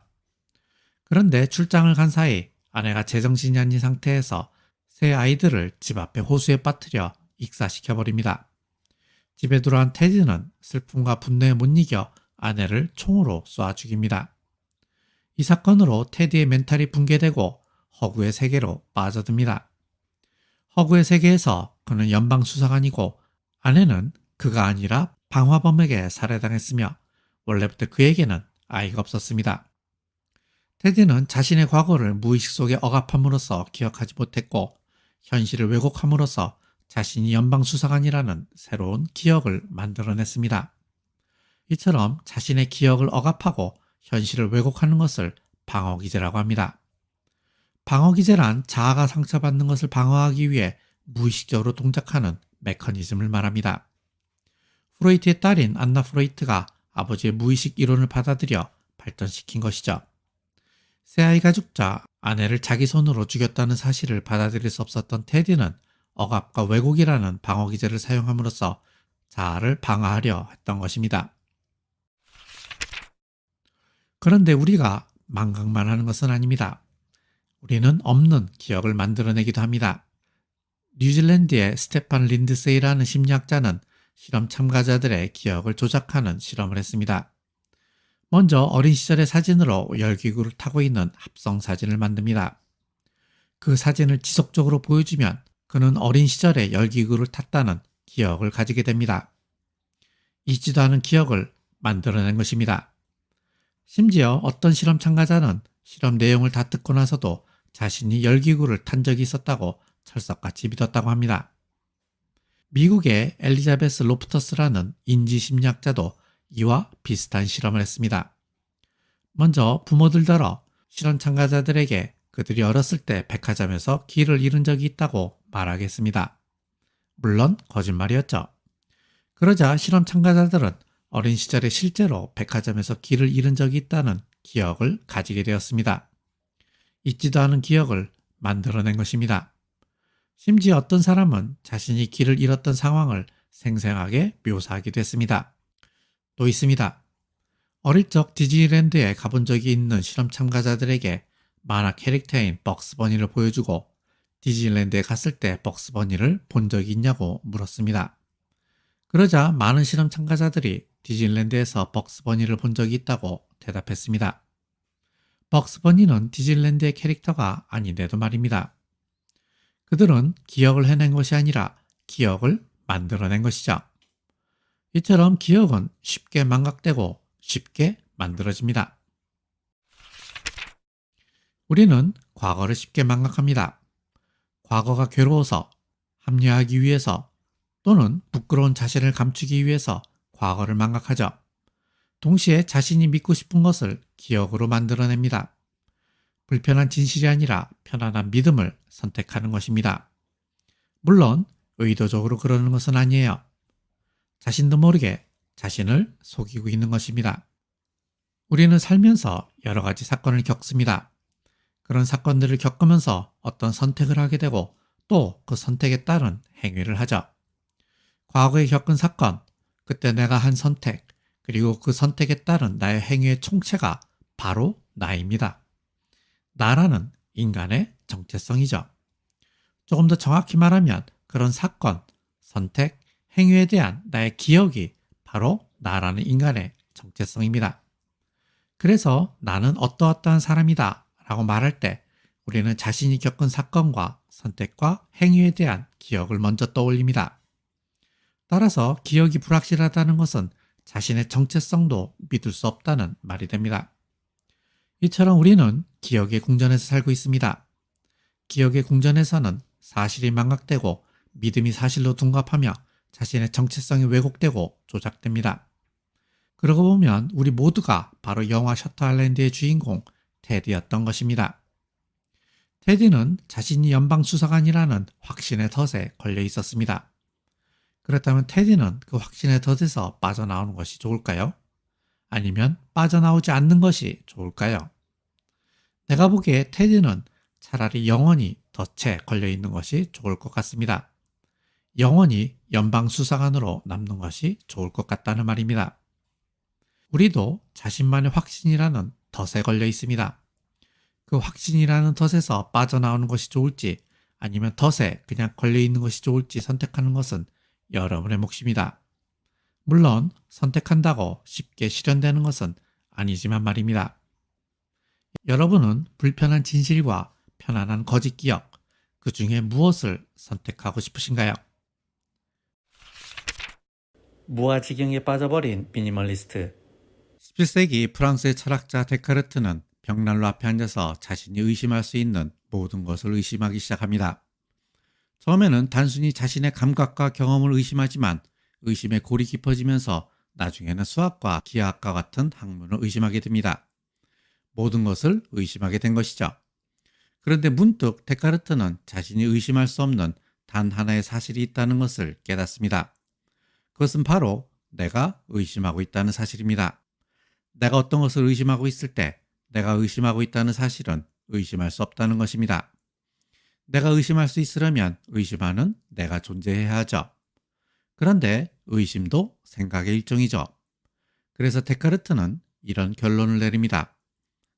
그런데 출장을 간 사이 아내가 제정신이 아닌 상태에서 새 아이들을 집 앞에 호수에 빠뜨려 익사시켜버립니다. 집에 들어간 테디는 슬픔과 분노에 못 이겨 아내를 총으로 쏴 죽입니다. 이 사건으로 테디의 멘탈이 붕괴되고 허구의 세계로 빠져듭니다. 허구의 세계에서 그는 연방수사관이고 아내는 그가 아니라 방화범에게 살해당했으며 원래부터 그에게는 아이가 없었습니다. 테디는 자신의 과거를 무의식 속에 억압함으로써 기억하지 못했고 현실을 왜곡함으로써 자신이 연방수사관이라는 새로운 기억을 만들어냈습니다. 이처럼 자신의 기억을 억압하고 현실을 왜곡하는 것을 방어기제라고 합니다. 방어기제란 자아가 상처받는 것을 방어하기 위해 무의식적으로 동작하는 메커니즘을 말합니다. 프로이트의 딸인 안나 프로이트가 아버지의 무의식 이론을 받아들여 발전시킨 것이죠. 새아이가 죽자 아내를 자기 손으로 죽였다는 사실을 받아들일 수 없었던 테디는 억압과 왜곡이라는 방어기제를 사용함으로써 자아를 방어하려 했던 것입니다. 그런데 우리가 망각만 하는 것은 아닙니다. 우리는 없는 기억을 만들어내기도 합니다. 뉴질랜드의 스테판 린드세이라는 심리학자는 실험 참가자들의 기억을 조작하는 실험을 했습니다. 먼저 어린 시절의 사진으로 열기구를 타고 있는 합성 사진을 만듭니다. 그 사진을 지속적으로 보여주면 그는 어린 시절에 열기구를 탔다는 기억을 가지게 됩니다. 잊지도 않은 기억을 만들어낸 것입니다. 심지어 어떤 실험 참가자는 실험 내용을 다 듣고 나서도 자신이 열기구를 탄 적이 있었다고 철석같이 믿었다고 합니다. 미국의 엘리자베스 로프터스라는 인지심리학자도 이와 비슷한 실험을 했습니다. 먼저 부모들더러 실험 참가자들에게 그들이 어렸을 때 백화점에서 길을 잃은 적이 있다고 말하겠습니다. 물론 거짓말이었죠. 그러자 실험 참가자들은 어린 시절에 실제로 백화점에서 길을 잃은 적이 있다는 기억을 가지게 되었습니다. 잊지도 않은 기억을 만들어낸 것입니다. 심지어 어떤 사람은 자신이 길을 잃었던 상황을 생생하게 묘사하기도 했습니다. 또 있습니다. 어릴 적 디즈니랜드에 가본 적이 있는 실험 참가자들에게 만화 캐릭터인 벅스버니를 보여주고 디즈니랜드에 갔을 때 벅스버니를 본 적이 있냐고 물었습니다. 그러자 많은 실험 참가자들이 디즈니랜드에서 벅스버니를 본 적이 있다고 대답했습니다. 벅스버니는 디즈니랜드의 캐릭터가 아닌데도 말입니다. 그들은 기억을 해낸 것이 아니라 기억을 만들어낸 것이죠. 이처럼 기억은 쉽게 망각되고 쉽게 만들어집니다. 우리는 과거를 쉽게 망각합니다. 과거가 괴로워서, 합리화하기 위해서 또는 부끄러운 자신을 감추기 위해서 과거를 망각하죠. 동시에 자신이 믿고 싶은 것을 기억으로 만들어냅니다. 불편한 진실이 아니라 편안한 믿음을 선택하는 것입니다. 물론 의도적으로 그러는 것은 아니에요. 자신도 모르게 자신을 속이고 있는 것입니다. 우리는 살면서 여러 가지 사건을 겪습니다. 그런 사건들을 겪으면서 어떤 선택을 하게 되고 또 그 선택에 따른 행위를 하죠. 과거에 겪은 사건, 그때 내가 한 선택, 그리고 그 선택에 따른 나의 행위의 총체가 바로 나입니다. 나라는 인간의 정체성이죠. 조금 더 정확히 말하면 그런 사건, 선택, 행위에 대한 나의 기억이 바로 나라는 인간의 정체성입니다. 그래서 나는 어떠어떠한 사람이다 라고 말할 때 우리는 자신이 겪은 사건과 선택과 행위에 대한 기억을 먼저 떠올립니다. 따라서 기억이 불확실하다는 것은 자신의 정체성도 믿을 수 없다는 말이 됩니다. 이처럼 우리는 기억의 궁전에서 살고 있습니다. 기억의 궁전에서는 사실이 망각되고 믿음이 사실로 둔갑하며 자신의 정체성이 왜곡되고 조작됩니다. 그러고 보면 우리 모두가 바로 영화 셔터 아일랜드의 주인공 테디였던 것입니다. 테디는 자신이 연방수사관이라는 확신의 덫에 걸려 있었습니다. 그렇다면 테디는 그 확신의 덫에서 빠져나오는 것이 좋을까요? 아니면 빠져나오지 않는 것이 좋을까요? 내가 보기에 테디는 차라리 영원히 덫에 걸려 있는 것이 좋을 것 같습니다. 영원히 연방수사관으로 남는 것이 좋을 것 같다는 말입니다. 우리도 자신만의 확신이라는 덫에 걸려 있습니다. 그 확신이라는 덫에서 빠져나오는 것이 좋을지 아니면 덫에 그냥 걸려 있는 것이 좋을지 선택하는 것은 여러분의 몫입니다. 물론 선택한다고 쉽게 실현되는 것은 아니지만 말입니다. 여러분은 불편한 진실과 편안한 거짓 기억, 그 중에 무엇을 선택하고 싶으신가요? 무아지경에 빠져버린 미니멀리스트. 17세기 프랑스의 철학자 데카르트는 벽난로 앞에 앉아서 자신이 의심할 수 있는 모든 것을 의심하기 시작합니다. 처음에는 단순히 자신의 감각과 경험을 의심하지만 의심의 골이 깊어지면서 나중에는 수학과 기하학과 같은 학문을 의심하게 됩니다. 모든 것을 의심하게 된 것이죠. 그런데 문득 데카르트는 자신이 의심할 수 없는 단 하나의 사실이 있다는 것을 깨닫습니다. 그것은 바로 내가 의심하고 있다는 사실입니다. 내가 어떤 것을 의심하고 있을 때 내가 의심하고 있다는 사실은 의심할 수 없다는 것입니다. 내가 의심할 수 있으려면 의심하는 내가 존재해야 하죠. 그런데 의심도 생각의 일종이죠. 그래서 데카르트는 이런 결론을 내립니다.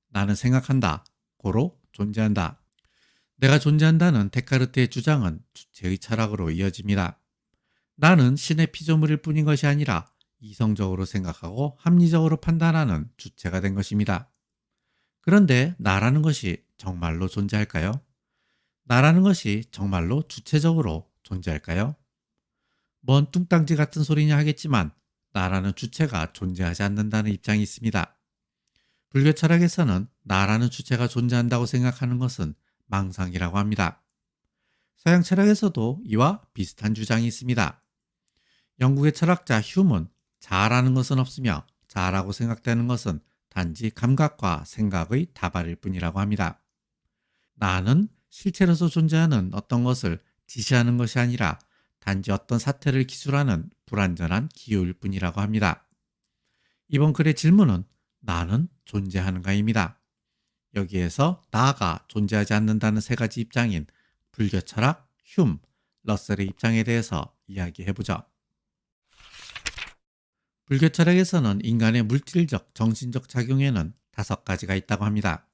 나는 생각한다. 고로 존재한다. 내가 존재한다는 데카르트의 주장은 주체의 철학으로 이어집니다. 나는 신의 피조물일 뿐인 것이 아니라 이성적으로 생각하고 합리적으로 판단하는 주체가 된 것입니다. 그런데 나라는 것이 정말로 존재할까요? 나라는 것이 정말로 주체적으로 존재할까요? 뭔 뚱땅지 같은 소리냐 하겠지만 나라는 주체가 존재하지 않는다는 입장이 있습니다. 불교 철학에서는 나라는 주체가 존재한다고 생각하는 것은 망상이라고 합니다. 서양 철학에서도 이와 비슷한 주장이 있습니다. 영국의 철학자 휴문, 자아라는 것은 없으며 자아라고 생각되는 것은 단지 감각과 생각의 다발일 뿐이라고 합니다. 나는 실체로서 존재하는 어떤 것을 지시하는 것이 아니라 단지 어떤 사태를 기술하는 불완전한 기호일 뿐이라고 합니다. 이번 글의 질문은 나는 존재하는가입니다. 여기에서 나가 존재하지 않는다는 세 가지 입장인 불교 철학, 흉, 러셀의 입장에 대해서 이야기해보죠. 불교 철학에서는 인간의 물질적, 정신적 작용에는 5가지가 있다고 합니다.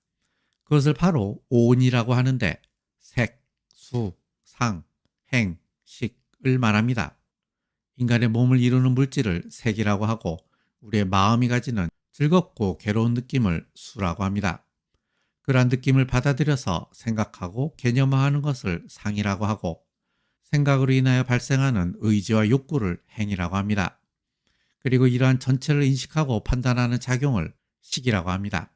그것을 바로 오온이라고 하는데 색, 수, 상, 행, 식을 말합니다. 인간의 몸을 이루는 물질을 색이라고 하고 우리의 마음이 가지는 즐겁고 괴로운 느낌을 수라고 합니다. 그러한 느낌을 받아들여서 생각하고 개념화하는 것을 상이라고 하고 생각으로 인하여 발생하는 의지와 욕구를 행이라고 합니다. 그리고 이러한 전체를 인식하고 판단하는 작용을 식이라고 합니다.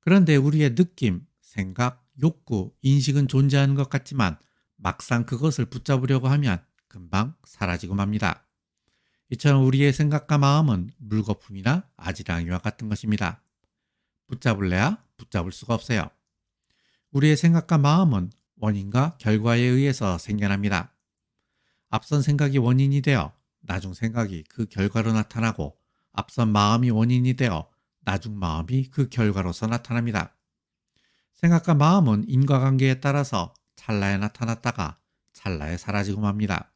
그런데 우리의 느낌, 생각, 욕구, 인식은 존재하는 것 같지만 막상 그것을 붙잡으려고 하면 금방 사라지고 맙니다. 이처럼 우리의 생각과 마음은 물거품이나 아지랑이와 같은 것입니다. 붙잡을래야 붙잡을 수가 없어요. 우리의 생각과 마음은 원인과 결과에 의해서 생겨납니다. 앞선 생각이 원인이 되어 나중 생각이 그 결과로 나타나고 앞선 마음이 원인이 되어 나중 마음이 그 결과로서 나타납니다. 생각과 마음은 인과관계에 따라서 찰나에 나타났다가 찰나에 사라지고 맙니다.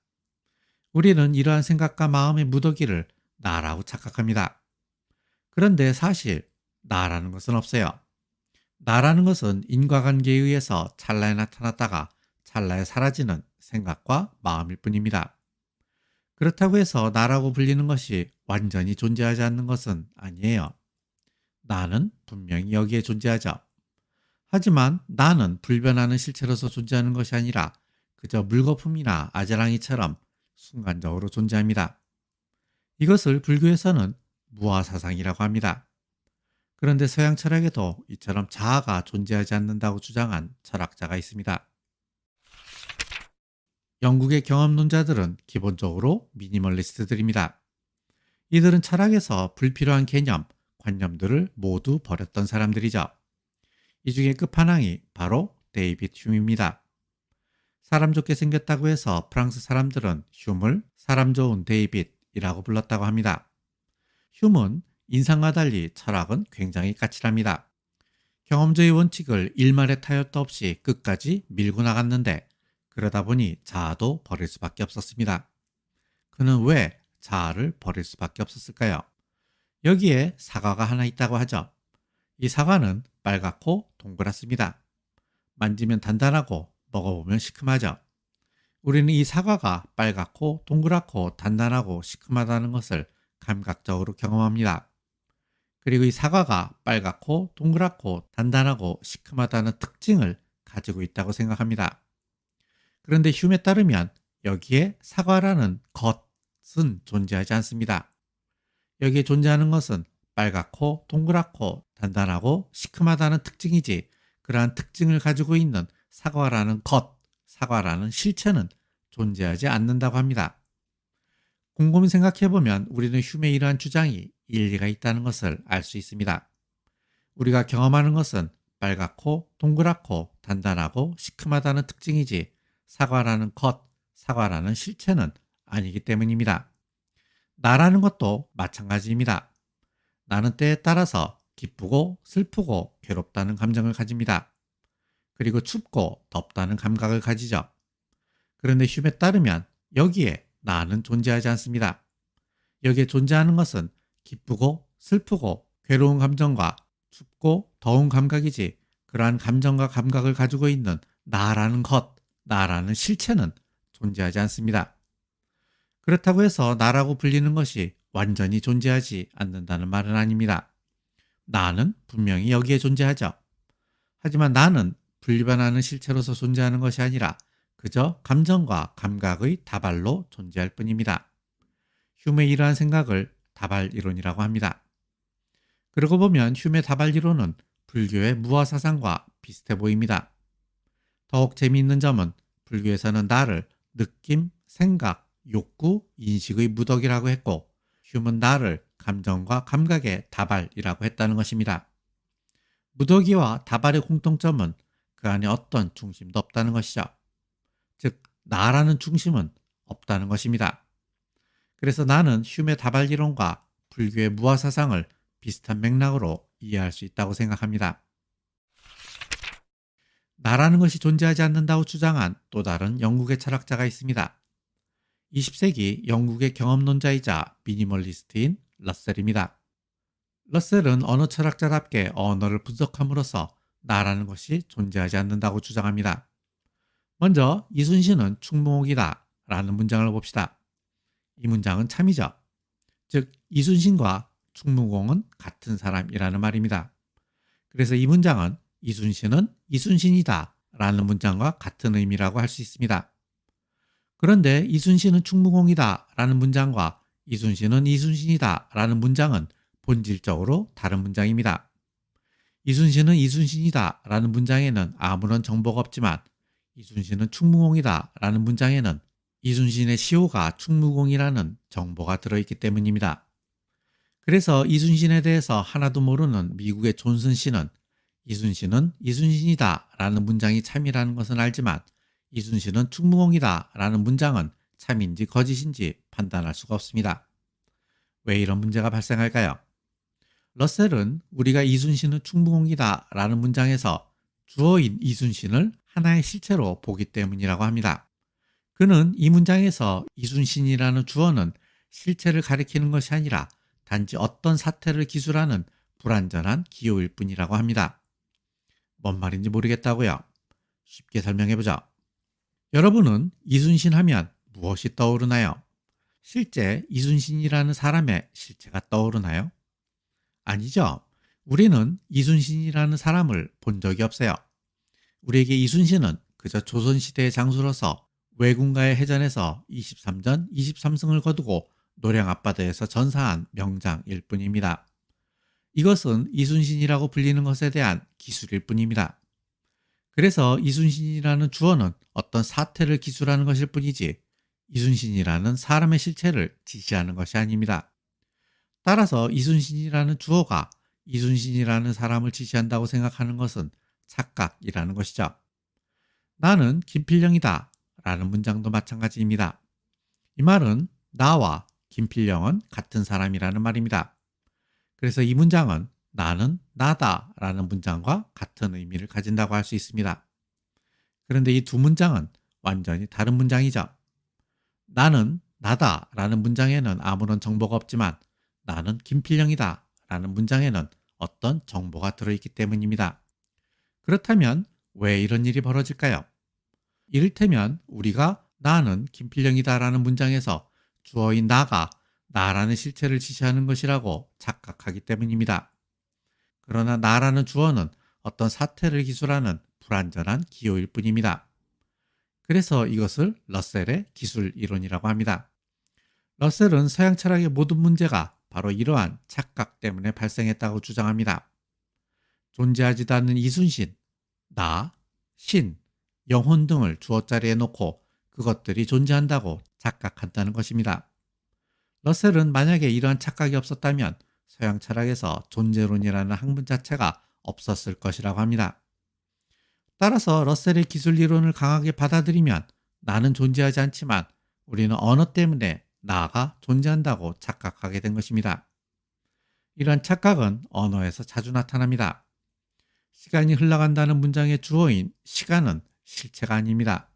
우리는 이러한 생각과 마음의 무더기를 나라고 착각합니다. 그런데 사실 나라는 것은 없어요. 나라는 것은 인과관계에 의해서 찰나에 나타났다가 찰나에 사라지는 생각과 마음일 뿐입니다. 그렇다고 해서 나라고 불리는 것이 완전히 존재하지 않는 것은 아니에요. 나는 분명히 여기에 존재하죠. 하지만 나는 불변하는 실체로서 존재하는 것이 아니라 그저 물거품이나 아지랑이처럼 순간적으로 존재합니다. 이것을 불교에서는 무아사상이라고 합니다. 그런데 서양 철학에도 이처럼 자아가 존재하지 않는다고 주장한 철학자가 있습니다. 영국의 경험론자들은 기본적으로 미니멀리스트들입니다. 이들은 철학에서 불필요한 개념, 관념들을 모두 버렸던 사람들이죠. 이 중에 끝판왕이 바로 데이빗 휴입니다. 사람 좋게 생겼다고 해서 프랑스 사람들은 휴을 사람 좋은 데이빗이라고 불렀다고 합니다. 휴은 인상과 달리 철학은 굉장히 까칠합니다. 경험주의 원칙을 일말의 타협도 없이 끝까지 밀고 나갔는데 그러다 보니 자아도 버릴 수밖에 없었습니다. 그는 왜 자아를 버릴 수밖에 없었을까요? 여기에 사과가 하나 있다고 하죠. 이 사과는 빨갛고 동그랗습니다. 만지면 단단하고 먹어보면 시큼하죠. 우리는 이 사과가 빨갛고 동그랗고 단단하고 시큼하다는 것을 감각적으로 경험합니다. 그리고 이 사과가 빨갛고 동그랗고 단단하고 시큼하다는 특징을 가지고 있다고 생각합니다. 그런데 휴메에 따르면 여기에 사과라는 것은 존재하지 않습니다. 여기에 존재하는 것은 빨갛고 동그랗고 단단하고 시큼하다는 특징이지 그러한 특징을 가지고 있는 사과라는 것, 사과라는 실체는 존재하지 않는다고 합니다. 곰곰이 생각해보면 우리는 휴메의 이러한 주장이 일리가 있다는 것을 알 수 있습니다. 우리가 경험하는 것은 빨갛고 동그랗고 단단하고 시큼하다는 특징이지 사과라는 것, 사과라는 실체는 아니기 때문입니다. 나라는 것도 마찬가지입니다. 나는 때에 따라서 기쁘고 슬프고 괴롭다는 감정을 가집니다. 그리고 춥고 덥다는 감각을 가지죠. 그런데 휴메에 따르면 여기에 나는 존재하지 않습니다. 여기에 존재하는 것은 기쁘고 슬프고 괴로운 감정과 춥고 더운 감각이지 그러한 감정과 감각을 가지고 있는 나라는 것, 나라는 실체는 존재하지 않습니다. 그렇다고 해서 나라고 불리는 것이 완전히 존재하지 않는다는 말은 아닙니다. 나는 분명히 여기에 존재하죠. 하지만 나는 분리반하는 실체로서 존재하는 것이 아니라 그저 감정과 감각의 다발로 존재할 뿐입니다. 휴메의 이러한 생각을 다발이론이라고 합니다. 그러고 보면 휴메 다발이론은 불교의 무아사상과 비슷해 보입니다. 더욱 재미있는 점은 불교에서는 나를 느낌, 생각, 욕구, 인식의 무덕이라고 했고 휴은 나를 감정과 감각의 다발이라고 했다는 것입니다. 무더기와 다발의 공통점은 그 안에 어떤 중심도 없다는 것이죠. 즉, 나라는 중심은 없다는 것입니다. 그래서 나는 휴메 다발이론과 불교의 무아사상을 비슷한 맥락으로 이해할 수 있다고 생각합니다. 나라는 것이 존재하지 않는다고 주장한 또 다른 영국의 철학자가 있습니다. 20세기 영국의 경험론자이자 미니멀리스트인 러셀입니다. 러셀은 언어 철학자답게 언어를 분석함으로써 나라는 것이 존재하지 않는다고 주장합니다. 먼저 이순신은 충무옥이다 라는 문장을 봅시다. 이 문장은 참이죠. 즉 이순신과 충무공은 같은 사람이라는 말입니다. 그래서 이 문장은 이순신은 이순신이다 라는 문장과 같은 의미라고 할 수 있습니다. 그런데 이순신은 충무공이다 라는 문장과 이순신은 이순신이다 라는 문장은 본질적으로 다른 문장입니다. 이순신은 이순신이다 라는 문장에는 아무런 정보가 없지만 이순신은 충무공이다 라는 문장에는 이순신의 시호가 충무공이라는 정보가 들어있기 때문입니다. 그래서 이순신에 대해서 하나도 모르는 미국의 존슨 씨는 이순신은 이순신이다 라는 문장이 참이라는 것은 알지만 이순신은 충무공이다 라는 문장은 참인지 거짓인지 판단할 수가 없습니다. 왜 이런 문제가 발생할까요? 러셀은 우리가 이순신은 충무공이다 라는 문장에서 주어인 이순신을 하나의 실체로 보기 때문이라고 합니다. 그는 이 문장에서 이순신이라는 주어는 실체를 가리키는 것이 아니라 단지 어떤 사태를 기술하는 불완전한 기호일 뿐이라고 합니다. 뭔 말인지 모르겠다고요? 쉽게 설명해보죠. 여러분은 이순신 하면 무엇이 떠오르나요? 실제 이순신이라는 사람의 실체가 떠오르나요? 아니죠. 우리는 이순신이라는 사람을 본 적이 없어요. 우리에게 이순신은 그저 조선시대의 장수로서 왜군과의 해전에서 23전 23승을 거두고 노량 앞바다에서 전사한 명장일 뿐입니다. 이것은 이순신이라고 불리는 것에 대한 기술일 뿐입니다. 그래서 이순신이라는 주어는 어떤 사태를 기술하는 것일 뿐이지 이순신이라는 사람의 실체를 지시하는 것이 아닙니다. 따라서 이순신이라는 주어가 이순신이라는 사람을 지시한다고 생각하는 것은 착각이라는 것이죠. 나는 김필령이다 라는 문장도 마찬가지입니다. 이 말은 나와 김필령은 같은 사람이라는 말입니다. 그래서 이 문장은 나는 나다 라는 문장과 같은 의미를 가진다고 할 수 있습니다. 그런데 이 두 문장은 완전히 다른 문장이죠. 나는 나다 라는 문장에는 아무런 정보가 없지만 나는 김필령이다 라는 문장에는 어떤 정보가 들어있기 때문입니다. 그렇다면 왜 이런 일이 벌어질까요? 이를테면 우리가 나는 김필령이다 라는 문장에서 주어인 나가 나라는 실체를 지시하는 것이라고 착각하기 때문입니다. 그러나 나라는 주어는 어떤 사태를 기술하는 불완전한 기호일 뿐입니다. 그래서 이것을 러셀의 기술 이론이라고 합니다. 러셀은 서양 철학의 모든 문제가 바로 이러한 착각 때문에 발생했다고 주장합니다. 존재하지도 않는 이순신, 나, 신, 영혼 등을 주어자리에 놓고 그것들이 존재한다고 착각한다는 것입니다. 러셀은 만약에 이러한 착각이 없었다면 서양 철학에서 존재론이라는 학문 자체가 없었을 것이라고 합니다. 따라서 러셀의 기술 이론을 강하게 받아들이면 나는 존재하지 않지만 우리는 언어 때문에 나가 존재한다고 착각하게 된 것입니다. 이러한 착각은 언어에서 자주 나타납니다. 시간이 흘러간다는 문장의 주어인 시간은 실체가 아닙니다.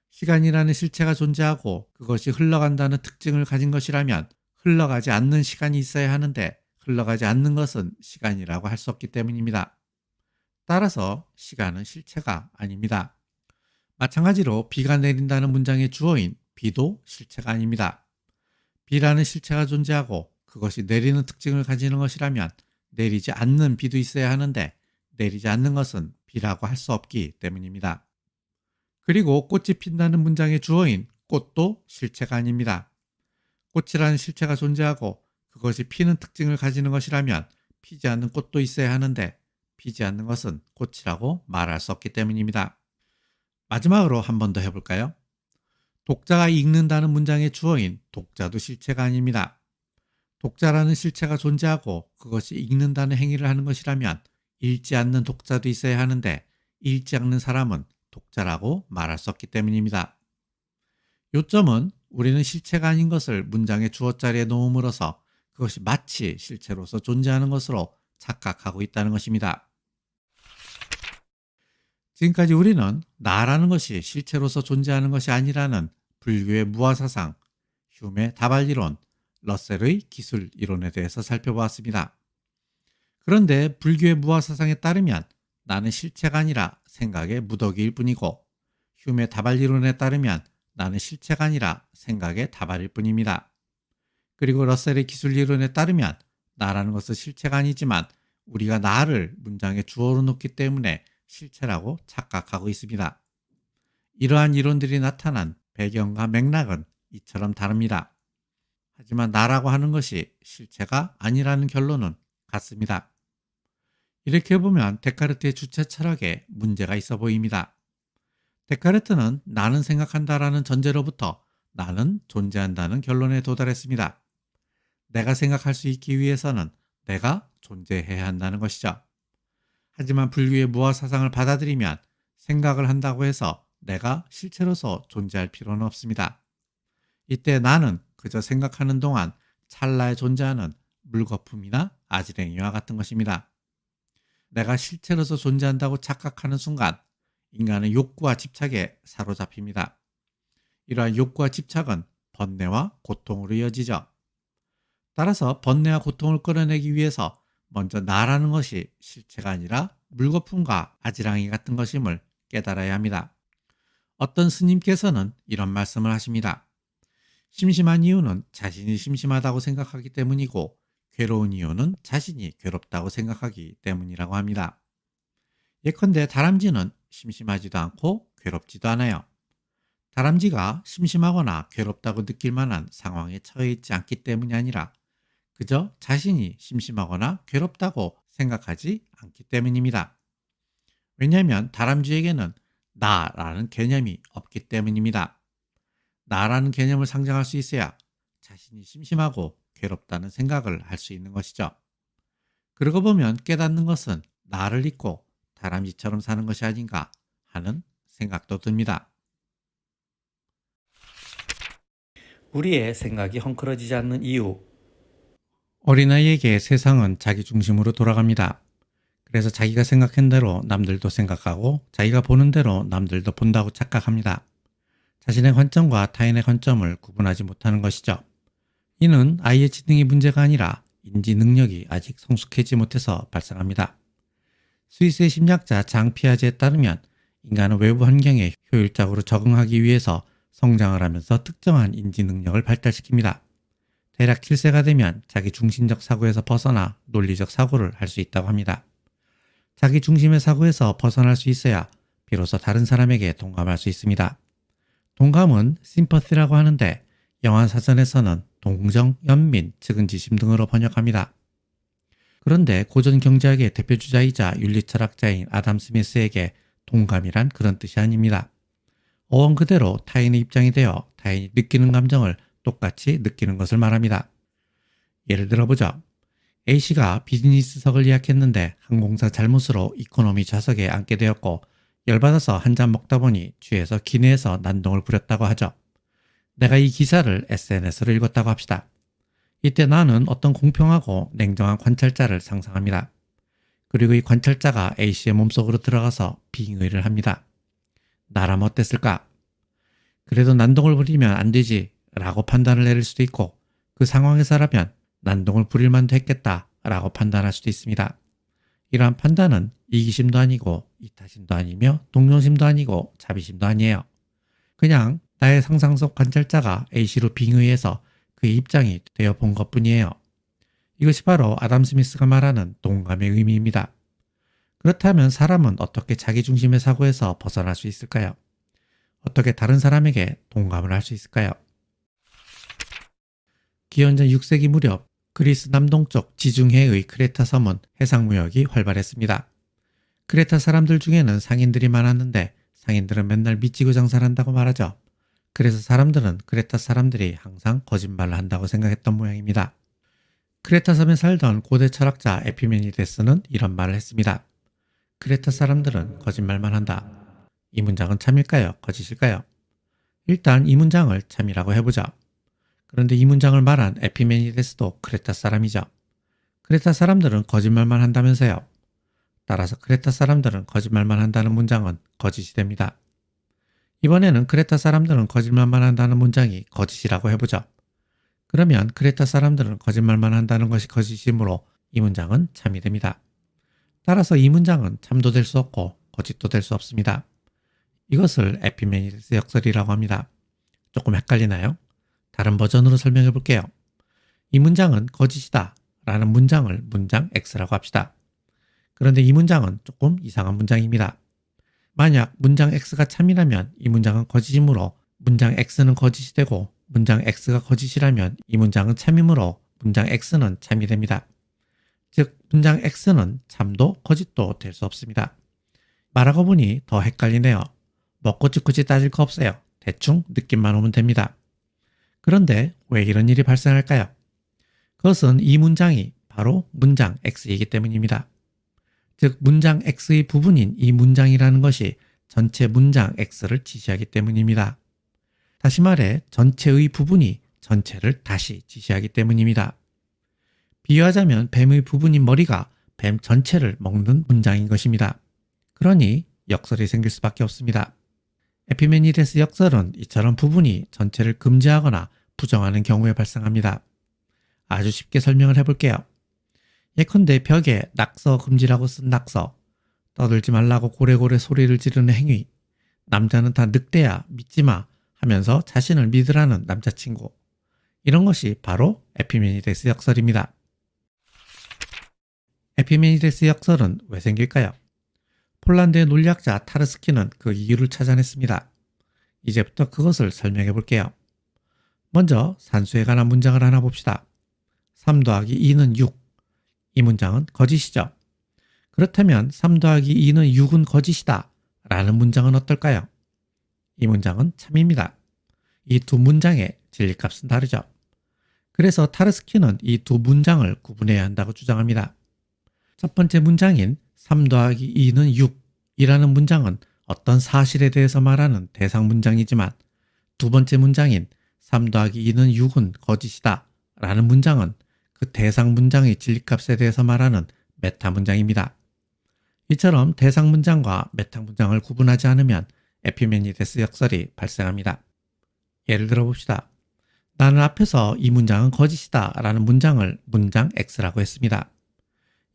시간이라는 실체가 존재하고 그것이 흘러간다는 특징을 가진 것이라면 흘러가지 않는 시간이 있어야 하는데 흘러가지 않는 것은 시간이라고 할 수 없기 때문입니다. 따라서 시간은 실체가 아닙니다. 마찬가지로 비가 내린다는 문장의 주어인 비도 실체가 아닙니다. 비라는 실체가 존재하고 그것이 내리는 특징을 가지는 것이라면 내리지 않는 비도 있어야 하는데 내리지 않는 것은 비라고 할 수 없기 때문입니다. 그리고 꽃이 핀다는 문장의 주어인 꽃도 실체가 아닙니다. 꽃이라는 실체가 존재하고 그것이 피는 특징을 가지는 것이라면 피지 않는 꽃도 있어야 하는데 피지 않는 것은 꽃이라고 말할 수 없기 때문입니다. 마지막으로 한 번 더 해볼까요? 독자가 읽는다는 문장의 주어인 독자도 실체가 아닙니다. 독자라는 실체가 존재하고 그것이 읽는다는 행위를 하는 것이라면 읽지 않는 독자도 있어야 하는데 읽지 않는 사람은 독자라고 말할 수 없기 때문입니다. 요점은 우리는 실체가 아닌 것을 문장의 주어자리에 놓음으로써 그것이 마치 실체로서 존재하는 것으로 착각하고 있다는 것입니다. 지금까지 우리는 나라는 것이 실체로서 존재하는 것이 아니라는 불교의 무아사상, 휴메 다발이론, 러셀의 기술 이론에 대해서 살펴보았습니다. 그런데 불교의 무아사상에 따르면 나는 실체가 아니라 생각의 무더기일 뿐이고 휴메 다발이론에 따르면 나는 실체가 아니라 생각의 다발일 뿐입니다. 그리고 러셀의 기술 이론에 따르면 나라는 것은 실체가 아니지만 우리가 나를 문장의 주어로 놓기 때문에 실체라고 착각하고 있습니다. 이러한 이론들이 나타난 배경과 맥락은 이처럼 다릅니다. 하지만 나라고 하는 것이 실체가 아니라는 결론은 같습니다. 이렇게 보면 데카르트의 주체 철학에 문제가 있어 보입니다. 데카르트는 나는 생각한다라는 전제로부터 나는 존재한다는 결론에 도달했습니다. 내가 생각할 수 있기 위해서는 내가 존재해야 한다는 것이죠. 하지만 불교의 무아 사상을 받아들이면 생각을 한다고 해서 내가 실체로서 존재할 필요는 없습니다. 이때 나는 그저 생각하는 동안 찰나에 존재하는 물거품이나 아지랭이와 같은 것입니다. 내가 실체로서 존재한다고 착각하는 순간 인간은 욕구와 집착에 사로잡힙니다. 이러한 욕구와 집착은 번뇌와 고통으로 이어지죠. 따라서 번뇌와 고통을 끌어내기 위해서 먼저 나라는 것이 실체가 아니라 물거품과 아지랑이 같은 것임을 깨달아야 합니다. 어떤 스님께서는 이런 말씀을 하십니다. 심심한 이유는 자신이 심심하다고 생각하기 때문이고 괴로운 이유는 자신이 괴롭다고 생각하기 때문이라고 합니다. 예컨대 다람쥐는 심심하지도 않고 괴롭지도 않아요. 다람쥐가 심심하거나 괴롭다고 느낄 만한 상황에 처해 있지 않기 때문이 아니라 그저 자신이 심심하거나 괴롭다고 생각하지 않기 때문입니다. 왜냐하면 다람쥐에게는 나라는 개념이 없기 때문입니다. 나라는 개념을 상정할 수 있어야 자신이 심심하고 괴롭다는 생각을 할 수 있는 것이죠. 그러고 보면 깨닫는 것은 나를 잊고 다람쥐처럼 사는 것이 아닌가 하는 생각도 듭니다. 우리의 생각이 헝클어지지 않는 이유. 어린아이에게 세상은 자기 중심으로 돌아갑니다. 그래서 자기가 생각한 대로 남들도 생각하고 자기가 보는 대로 남들도 본다고 착각합니다. 자신의 관점과 타인의 관점을 구분하지 못하는 것이죠. 이는 아이의 지능이 문제가 아니라 인지 능력이 아직 성숙해지지 못해서 발생합니다. 스위스의 심리학자 장 피아제에 따르면 인간은 외부 환경에 효율적으로 적응하기 위해서 성장을 하면서 특정한 인지 능력을 발달시킵니다. 대략 7세가 되면 자기 중심적 사고에서 벗어나 논리적 사고를 할 수 있다고 합니다. 자기 중심의 사고에서 벗어날 수 있어야 비로소 다른 사람에게 동감할 수 있습니다. 동감은 심퍼시라고 하는데 영어 사전에서는 동정, 연민, 측은지심 등으로 번역합니다. 그런데 고전 경제학의 대표주자이자 윤리철학자인 아담 스미스에게 동감이란 그런 뜻이 아닙니다. 어원 그대로 타인의 입장이 되어 타인이 느끼는 감정을 똑같이 느끼는 것을 말합니다. 예를 들어보죠. A씨가 비즈니스석을 예약했는데 항공사 잘못으로 이코노미 좌석에 앉게 되었고 열받아서 한 잔 먹다 보니 취해서 기내에서 난동을 부렸다고 하죠. 내가 이 기사를 SNS로 읽었다고 합시다. 이때 나는 어떤 공평하고 냉정한 관찰자를 상상합니다. 그리고 이 관찰자가 A씨의 몸속으로 들어가서 빙의를 합니다. 나라면 어땠을까? 그래도 난동을 부리면 안 되지 라고 판단을 내릴 수도 있고 그 상황에서라면 난동을 부릴 만도 했겠다 라고 판단할 수도 있습니다. 이러한 판단은 이기심도 아니고 이타심도 아니며 동정심도 아니고 자비심도 아니에요. 그냥 나의 상상 속 관찰자가 A씨로 빙의해서 그의 입장이 되어 본 것뿐이에요. 이것이 바로 아담 스미스가 말하는 동감의 의미입니다. 그렇다면 사람은 어떻게 자기중심의 사고에서 벗어날 수 있을까요? 어떻게 다른 사람에게 동감을 할 수 있을까요? 기원전 6세기 무렵 그리스 남동쪽 지중해의 크레타 섬은 해상무역이 활발했습니다. 크레타 사람들 중에는 상인들이 많았는데 상인들은 맨날 미치고 장사를 한다고 말하죠. 그래서 사람들은 크레타 사람들이 항상 거짓말을 한다고 생각했던 모양입니다. 크레타 섬에 살던 고대 철학자 에피메니데스는 이런 말을 했습니다. 크레타 사람들은 거짓말만 한다. 이 문장은 참일까요? 거짓일까요? 일단 이 문장을 참이라고 해보자. 그런데 이 문장을 말한 에피메니데스도 크레타 사람이죠. 크레타 사람들은 거짓말만 한다면서요. 따라서 크레타 사람들은 거짓말만 한다는 문장은 거짓이 됩니다. 이번에는 크레타 사람들은 거짓말만 한다는 문장이 거짓이라고 해보죠. 그러면 크레타 사람들은 거짓말만 한다는 것이 거짓이므로 이 문장은 참이 됩니다. 따라서 이 문장은 참도 될 수 없고 거짓도 될 수 없습니다. 이것을 에피메니데스 역설이라고 합니다. 조금 헷갈리나요? 다른 버전으로 설명해 볼게요. 이 문장은 거짓이다 라는 문장을 문장 X라고 합시다. 그런데 이 문장은 조금 이상한 문장입니다. 만약 문장 X가 참이라면 이 문장은 거짓이므로 문장 X는 거짓이 되고 문장 X가 거짓이라면 이 문장은 참이므로 문장 X는 참이 됩니다. 즉 문장 X는 참도 거짓도 될 수 없습니다. 말하고 보니 더 헷갈리네요. 먹고 굳이 따질 거 없어요. 대충 느낌만 오면 됩니다. 그런데 왜 이런 일이 발생할까요? 그것은 이 문장이 바로 문장 X이기 때문입니다. 즉 문장 X의 부분인 이 문장이라는 것이 전체 문장 X를 지시하기 때문입니다. 다시 말해 전체의 부분이 전체를 다시 지시하기 때문입니다. 비유하자면 뱀의 부분인 머리가 뱀 전체를 먹는 문장인 것입니다. 그러니 역설이 생길 수밖에 없습니다. 에피메니데스 역설은 이처럼 부분이 전체를 금지하거나 부정하는 경우에 발생합니다. 아주 쉽게 설명을 해볼게요. 예컨대 벽에 낙서 금지라고 쓴 낙서, 떠들지 말라고 고래고래 소리를 지르는 행위, 남자는 다 늑대야 믿지마 하면서 자신을 믿으라는 남자친구, 이런 것이 바로 에피메니데스 역설입니다. 에피메니데스 역설은 왜 생길까요? 폴란드의 논리학자 타르스키는 그 이유를 찾아냈습니다. 이제부터 그것을 설명해 볼게요. 먼저 산수에 관한 문장을 하나 봅시다. 3 더하기 2는 6. 이 문장은 거짓이죠. 그렇다면 3 더하기 2는 6은 거짓이다 라는 문장은 어떨까요? 이 문장은 참입니다. 이 두 문장의 진리값은 다르죠. 그래서 타르스키는 이 두 문장을 구분해야 한다고 주장합니다. 첫 번째 문장인 3 더하기 2는 6이라는 문장은 어떤 사실에 대해서 말하는 대상 문장이지만 두 번째 문장인 3 더하기 2는 6은 거짓이다 라는 문장은 그 대상 문장의 진리값에 대해서 말하는 메타 문장입니다. 이처럼 대상 문장과 메타 문장을 구분하지 않으면 에피메니데스 역설이 발생합니다. 예를 들어 봅시다. 나는 앞에서 이 문장은 거짓이다 라는 문장을 문장 X라고 했습니다.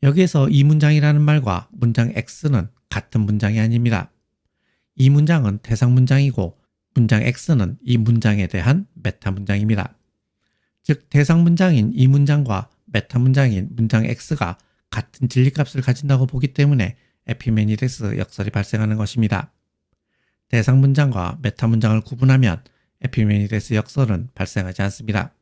여기에서 이 문장이라는 말과 문장 X는 같은 문장이 아닙니다. 이 문장은 대상 문장이고 문장 X는 이 문장에 대한 메타 문장입니다. 즉 대상 문장인 이 문장과 메타 문장인 문장 X가 같은 진리값을 가진다고 보기 때문에 에피메니데스 역설이 발생하는 것입니다. 대상 문장과 메타 문장을 구분하면 에피메니데스 역설은 발생하지 않습니다.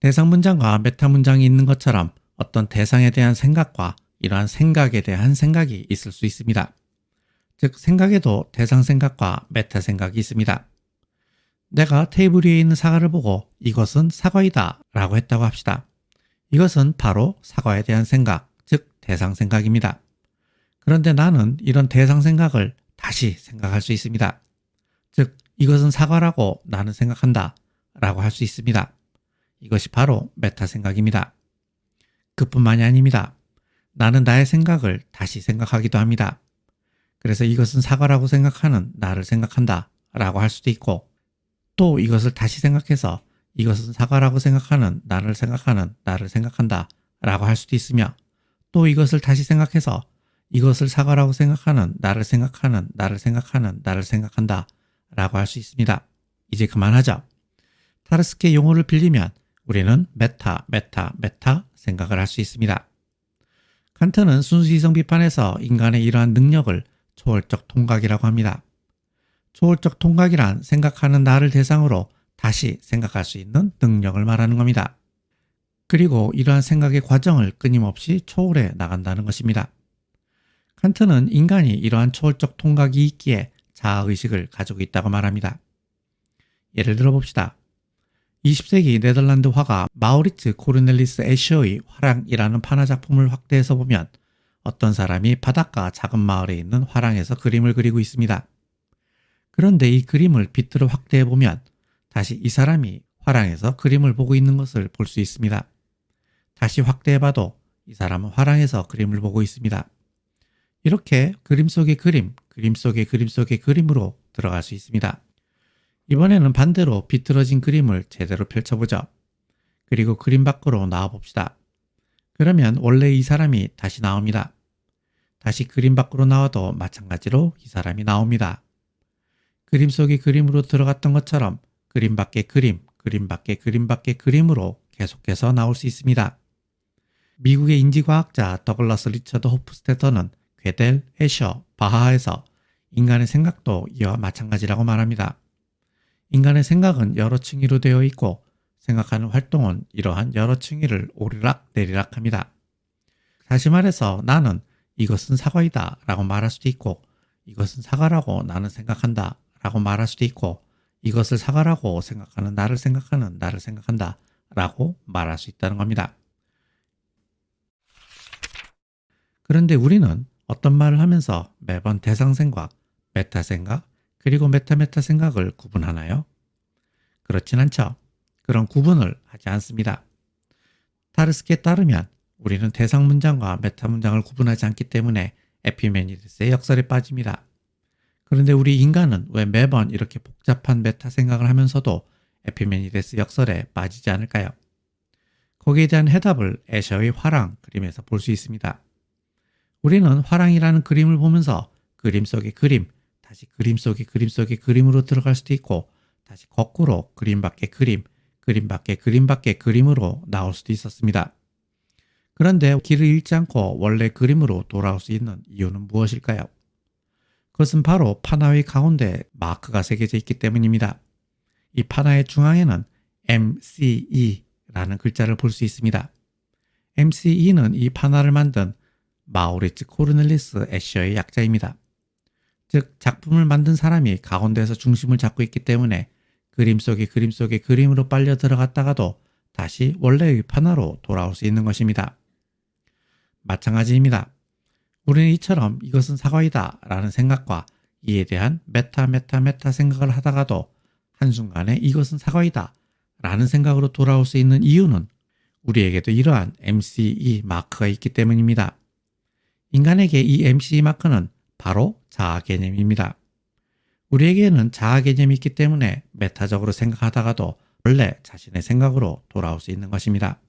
대상 문장과 메타 문장이 있는 것처럼 어떤 대상에 대한 생각과 이러한 생각에 대한 생각이 있을 수 있습니다. 즉 생각에도 대상 생각과 메타 생각이 있습니다. 내가 테이블 위에 있는 사과를 보고 이것은 사과이다 라고 했다고 합시다. 이것은 바로 사과에 대한 생각, 즉 대상 생각입니다. 그런데 나는 이런 대상 생각을 다시 생각할 수 있습니다. 즉 이것은 사과라고 나는 생각한다 라고 할 수 있습니다. 이것이 바로 메타 생각입니다. 그뿐만이 아닙니다. 나는 나의 생각을 다시 생각하기도 합니다. 그래서 이것은 사과라고 생각하는 나를 생각한다 라고 할 수도 있고 또 이것을 다시 생각해서 이것은 사과라고 생각하는 나를 생각한다 라고 할 수도 있으며 또 이것을 다시 생각해서 이것을 사과라고 생각하는 나를 생각한다 라고 할 수 있습니다. 이제 그만하죠. 타르스키의 용어를 빌리면 우리는 메타 생각을 할 수 있습니다. 칸트는 순수이성 비판에서 인간의 이러한 능력을 초월적 통각이라고 합니다. 초월적 통각이란 생각하는 나를 대상으로 다시 생각할 수 있는 능력을 말하는 겁니다. 그리고 이러한 생각의 과정을 끊임없이 초월해 나간다는 것입니다. 칸트는 인간이 이러한 초월적 통각이 있기에 자아의식을 가지고 있다고 말합니다. 예를 들어 봅시다. 20세기 네덜란드 화가 마우리츠 코르넬리스 에셔의 화랑이라는 판화작품을 확대해서 보면 어떤 사람이 바닷가 작은 마을에 있는 화랑에서 그림을 그리고 있습니다. 그런데 이 그림을 비트로 확대해 보면 다시 이 사람이 화랑에서 그림을 보고 있는 것을 볼 수 있습니다. 다시 확대해 봐도 이 사람은 화랑에서 그림을 보고 있습니다. 이렇게 그림 속의 그림, 그림 속의 그림 속의 그림으로 들어갈 수 있습니다. 이번에는 반대로 비틀어진 그림을 제대로 펼쳐보죠. 그리고 그림 밖으로 나와봅시다. 그러면 원래 이 사람이 다시 나옵니다. 다시 그림 밖으로 나와도 마찬가지로 이 사람이 나옵니다. 그림 속의 그림으로 들어갔던 것처럼 그림 밖의 그림, 그림 밖의 그림 밖의 그림으로 계속해서 나올 수 있습니다. 미국의 인지과학자 더글라스 리처드 호프스테터는 괴델, 에셔, 바하에서 인간의 생각도 이와 마찬가지라고 말합니다. 인간의 생각은 여러 층위로 되어 있고 생각하는 활동은 이러한 여러 층위를 오르락 내리락 합니다. 다시 말해서 나는 이것은 사과이다 라고 말할 수도 있고 이것은 사과라고 나는 생각한다 라고 말할 수도 있고 이것을 사과라고 생각하는 나를 생각한다 라고 말할 수 있다는 겁니다. 그런데 우리는 어떤 말을 하면서 매번 대상생각, 메타생각, 그리고 메타메타 생각을 구분하나요? 그렇진 않죠. 그런 구분을 하지 않습니다. 타르스키에 따르면 우리는 대상 문장과 메타 문장을 구분하지 않기 때문에 에피메니데스의 역설에 빠집니다. 그런데 우리 인간은 왜 매번 이렇게 복잡한 메타 생각을 하면서도 에피메니데스 역설에 빠지지 않을까요? 거기에 대한 해답을 애셔의 화랑 그림에서 볼 수 있습니다. 우리는 화랑이라는 그림을 보면서 그림 속의 그림, 다시 그림 속의 그림 속의 그림으로 들어갈 수도 있고 다시 거꾸로 그림 밖의 그림, 그림 밖의 그림 밖의 그림으로 나올 수도 있었습니다. 그런데 길을 잃지 않고 원래 그림으로 돌아올 수 있는 이유는 무엇일까요? 그것은 바로 파나의 가운데 마크가 새겨져 있기 때문입니다. 이 파나의 중앙에는 MCE라는 글자를 볼 수 있습니다. MCE는 이 파나를 만든 마우리츠 코르넬리스 애셔의 약자입니다. 즉 작품을 만든 사람이 가운데에서 중심을 잡고 있기 때문에 그림 속의 그림 속의 그림으로 빨려 들어갔다가도 다시 원래의 파나로 돌아올 수 있는 것입니다. 마찬가지입니다. 우리는 이처럼 이것은 사과이다 라는 생각과 이에 대한 메타 생각을 하다가도 한순간에 이것은 사과이다 라는 생각으로 돌아올 수 있는 이유는 우리에게도 이러한 MCE 마크가 있기 때문입니다. 인간에게 이 MCE 마크는 바로 자아 개념입니다. 우리에게는 자아 개념이 있기 때문에 메타적으로 생각하다가도 원래 자신의 생각으로 돌아올 수 있는 것입니다.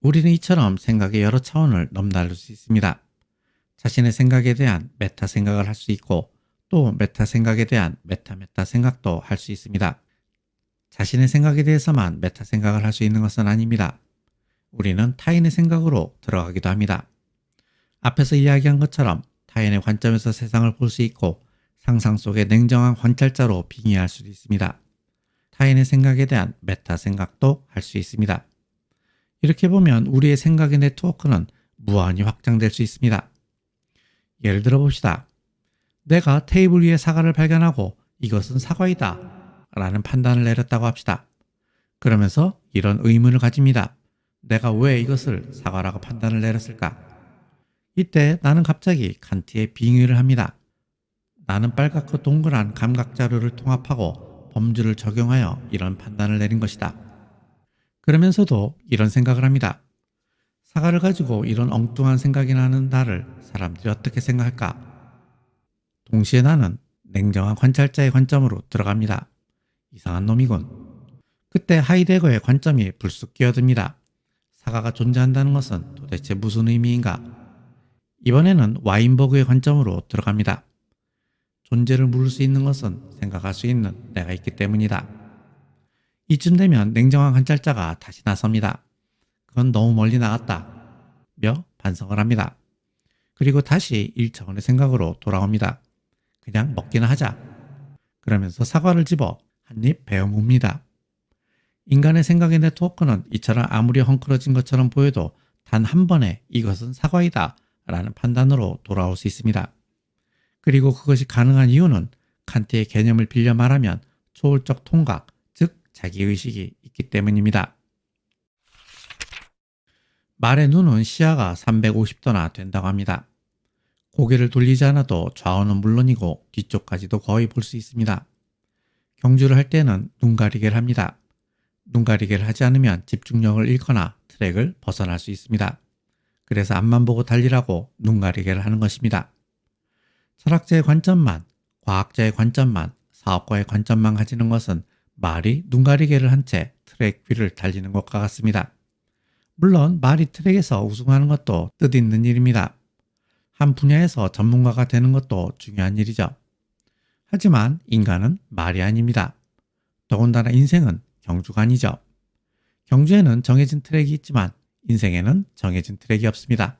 우리는 이처럼 생각의 여러 차원을 넘나들 수 있습니다. 자신의 생각에 대한 메타 생각을 할 수 있고 또 메타 생각에 대한 메타 생각도 할 수 있습니다. 자신의 생각에 대해서만 메타 생각을 할 수 있는 것은 아닙니다. 우리는 타인의 생각으로 들어가기도 합니다. 앞에서 이야기한 것처럼 타인의 관점에서 세상을 볼 수 있고 상상 속의 냉정한 관찰자로 빙의할 수도 있습니다. 타인의 생각에 대한 메타 생각도 할 수 있습니다. 이렇게 보면 우리의 생각의 네트워크는 무한히 확장될 수 있습니다. 예를 들어 봅시다. 내가 테이블 위에 사과를 발견하고 이것은 사과이다 라는 판단을 내렸다고 합시다. 그러면서 이런 의문을 가집니다. 내가 왜 이것을 사과라고 판단을 내렸을까? 이때 나는 갑자기 칸트의 빙의를 합니다. 나는 빨갛고 동그란 감각 자료를 통합하고 범주를 적용하여 이런 판단을 내린 것이다. 그러면서도 이런 생각을 합니다. 사과를 가지고 이런 엉뚱한 생각이 나는 나를 사람들이 어떻게 생각할까? 동시에 나는 냉정한 관찰자의 관점으로 들어갑니다. 이상한 놈이군. 그때 하이데거의 관점이 불쑥 끼어듭니다. 사과가 존재한다는 것은 도대체 무슨 의미인가? 이번에는 와인버그의 관점으로 들어갑니다. 존재를 물을 수 있는 것은 생각할 수 있는 내가 있기 때문이다. 이쯤 되면 냉정한 관찰자가 다시 나섭니다. 그건 너무 멀리 나갔다. 며 반성을 합니다. 그리고 다시 1차원의 생각으로 돌아옵니다. 그냥 먹기나 하자. 그러면서 사과를 집어 한 입 베어 뭅니다. 인간의 생각의 네트워크는 이처럼 아무리 헝클어진 것처럼 보여도 단 한 번에 이것은 사과이다 라는 판단으로 돌아올 수 있습니다. 그리고 그것이 가능한 이유는 칸트의 개념을 빌려 말하면 초월적 통각, 즉 자기의식이 있기 때문입니다. 말의 눈은 시야가 350도나 된다고 합니다. 고개를 돌리지 않아도 좌우는 물론이고 뒤쪽까지도 거의 볼 수 있습니다. 경주를 할 때는 눈 가리개를 합니다. 눈 가리개를 하지 않으면 집중력을 잃거나 트랙을 벗어날 수 있습니다. 그래서 앞만 보고 달리라고 눈 가리개를 하는 것입니다. 철학자의 관점만, 과학자의 관점만, 사업가의 관점만 가지는 것은 말이 눈 가리개를 한 채 트랙 위를 달리는 것과 같습니다. 물론 말이 트랙에서 우승하는 것도 뜻있는 일입니다. 한 분야에서 전문가가 되는 것도 중요한 일이죠. 하지만 인간은 말이 아닙니다. 더군다나 인생은 경주가 아니죠. 경주에는 정해진 트랙이 있지만 인생에는 정해진 트랙이 없습니다.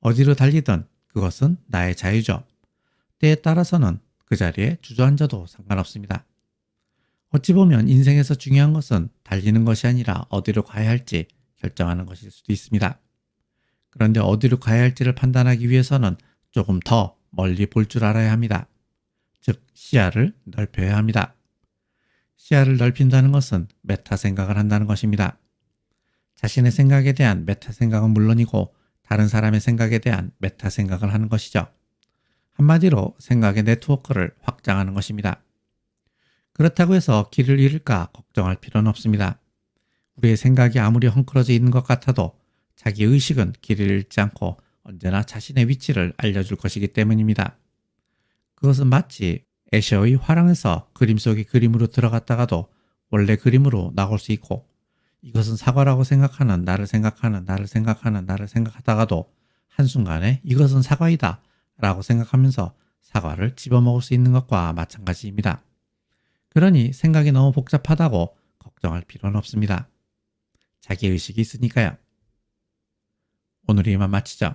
어디로 달리든 그것은 나의 자유죠. 때에 따라서는 그 자리에 주저앉아도 상관없습니다. 어찌 보면 인생에서 중요한 것은 달리는 것이 아니라 어디로 가야 할지 결정하는 것일 수도 있습니다. 그런데 어디로 가야 할지를 판단하기 위해서는 조금 더 멀리 볼 줄 알아야 합니다. 즉 시야를 넓혀야 합니다. 시야를 넓힌다는 것은 메타 생각을 한다는 것입니다. 자신의 생각에 대한 메타 생각은 물론이고 다른 사람의 생각에 대한 메타 생각을 하는 것이죠. 한마디로 생각의 네트워크를 확장하는 것입니다. 그렇다고 해서 길을 잃을까 걱정할 필요는 없습니다. 우리의 생각이 아무리 헝클어져 있는 것 같아도 자기 의식은 길을 잃지 않고 언제나 자신의 위치를 알려줄 것이기 때문입니다. 그것은 마치 에셔의 화랑에서 그림 속의 그림으로 들어갔다가도 원래 그림으로 나올 수 있고, 이것은 사과라고 생각하는 나를 생각하다가도 한순간에 이것은 사과이다 라고 생각하면서 사과를 집어먹을 수 있는 것과 마찬가지입니다. 그러니 생각이 너무 복잡하다고 걱정할 필요는 없습니다. 자기의식이 있으니까요. 오늘 이만 마치죠.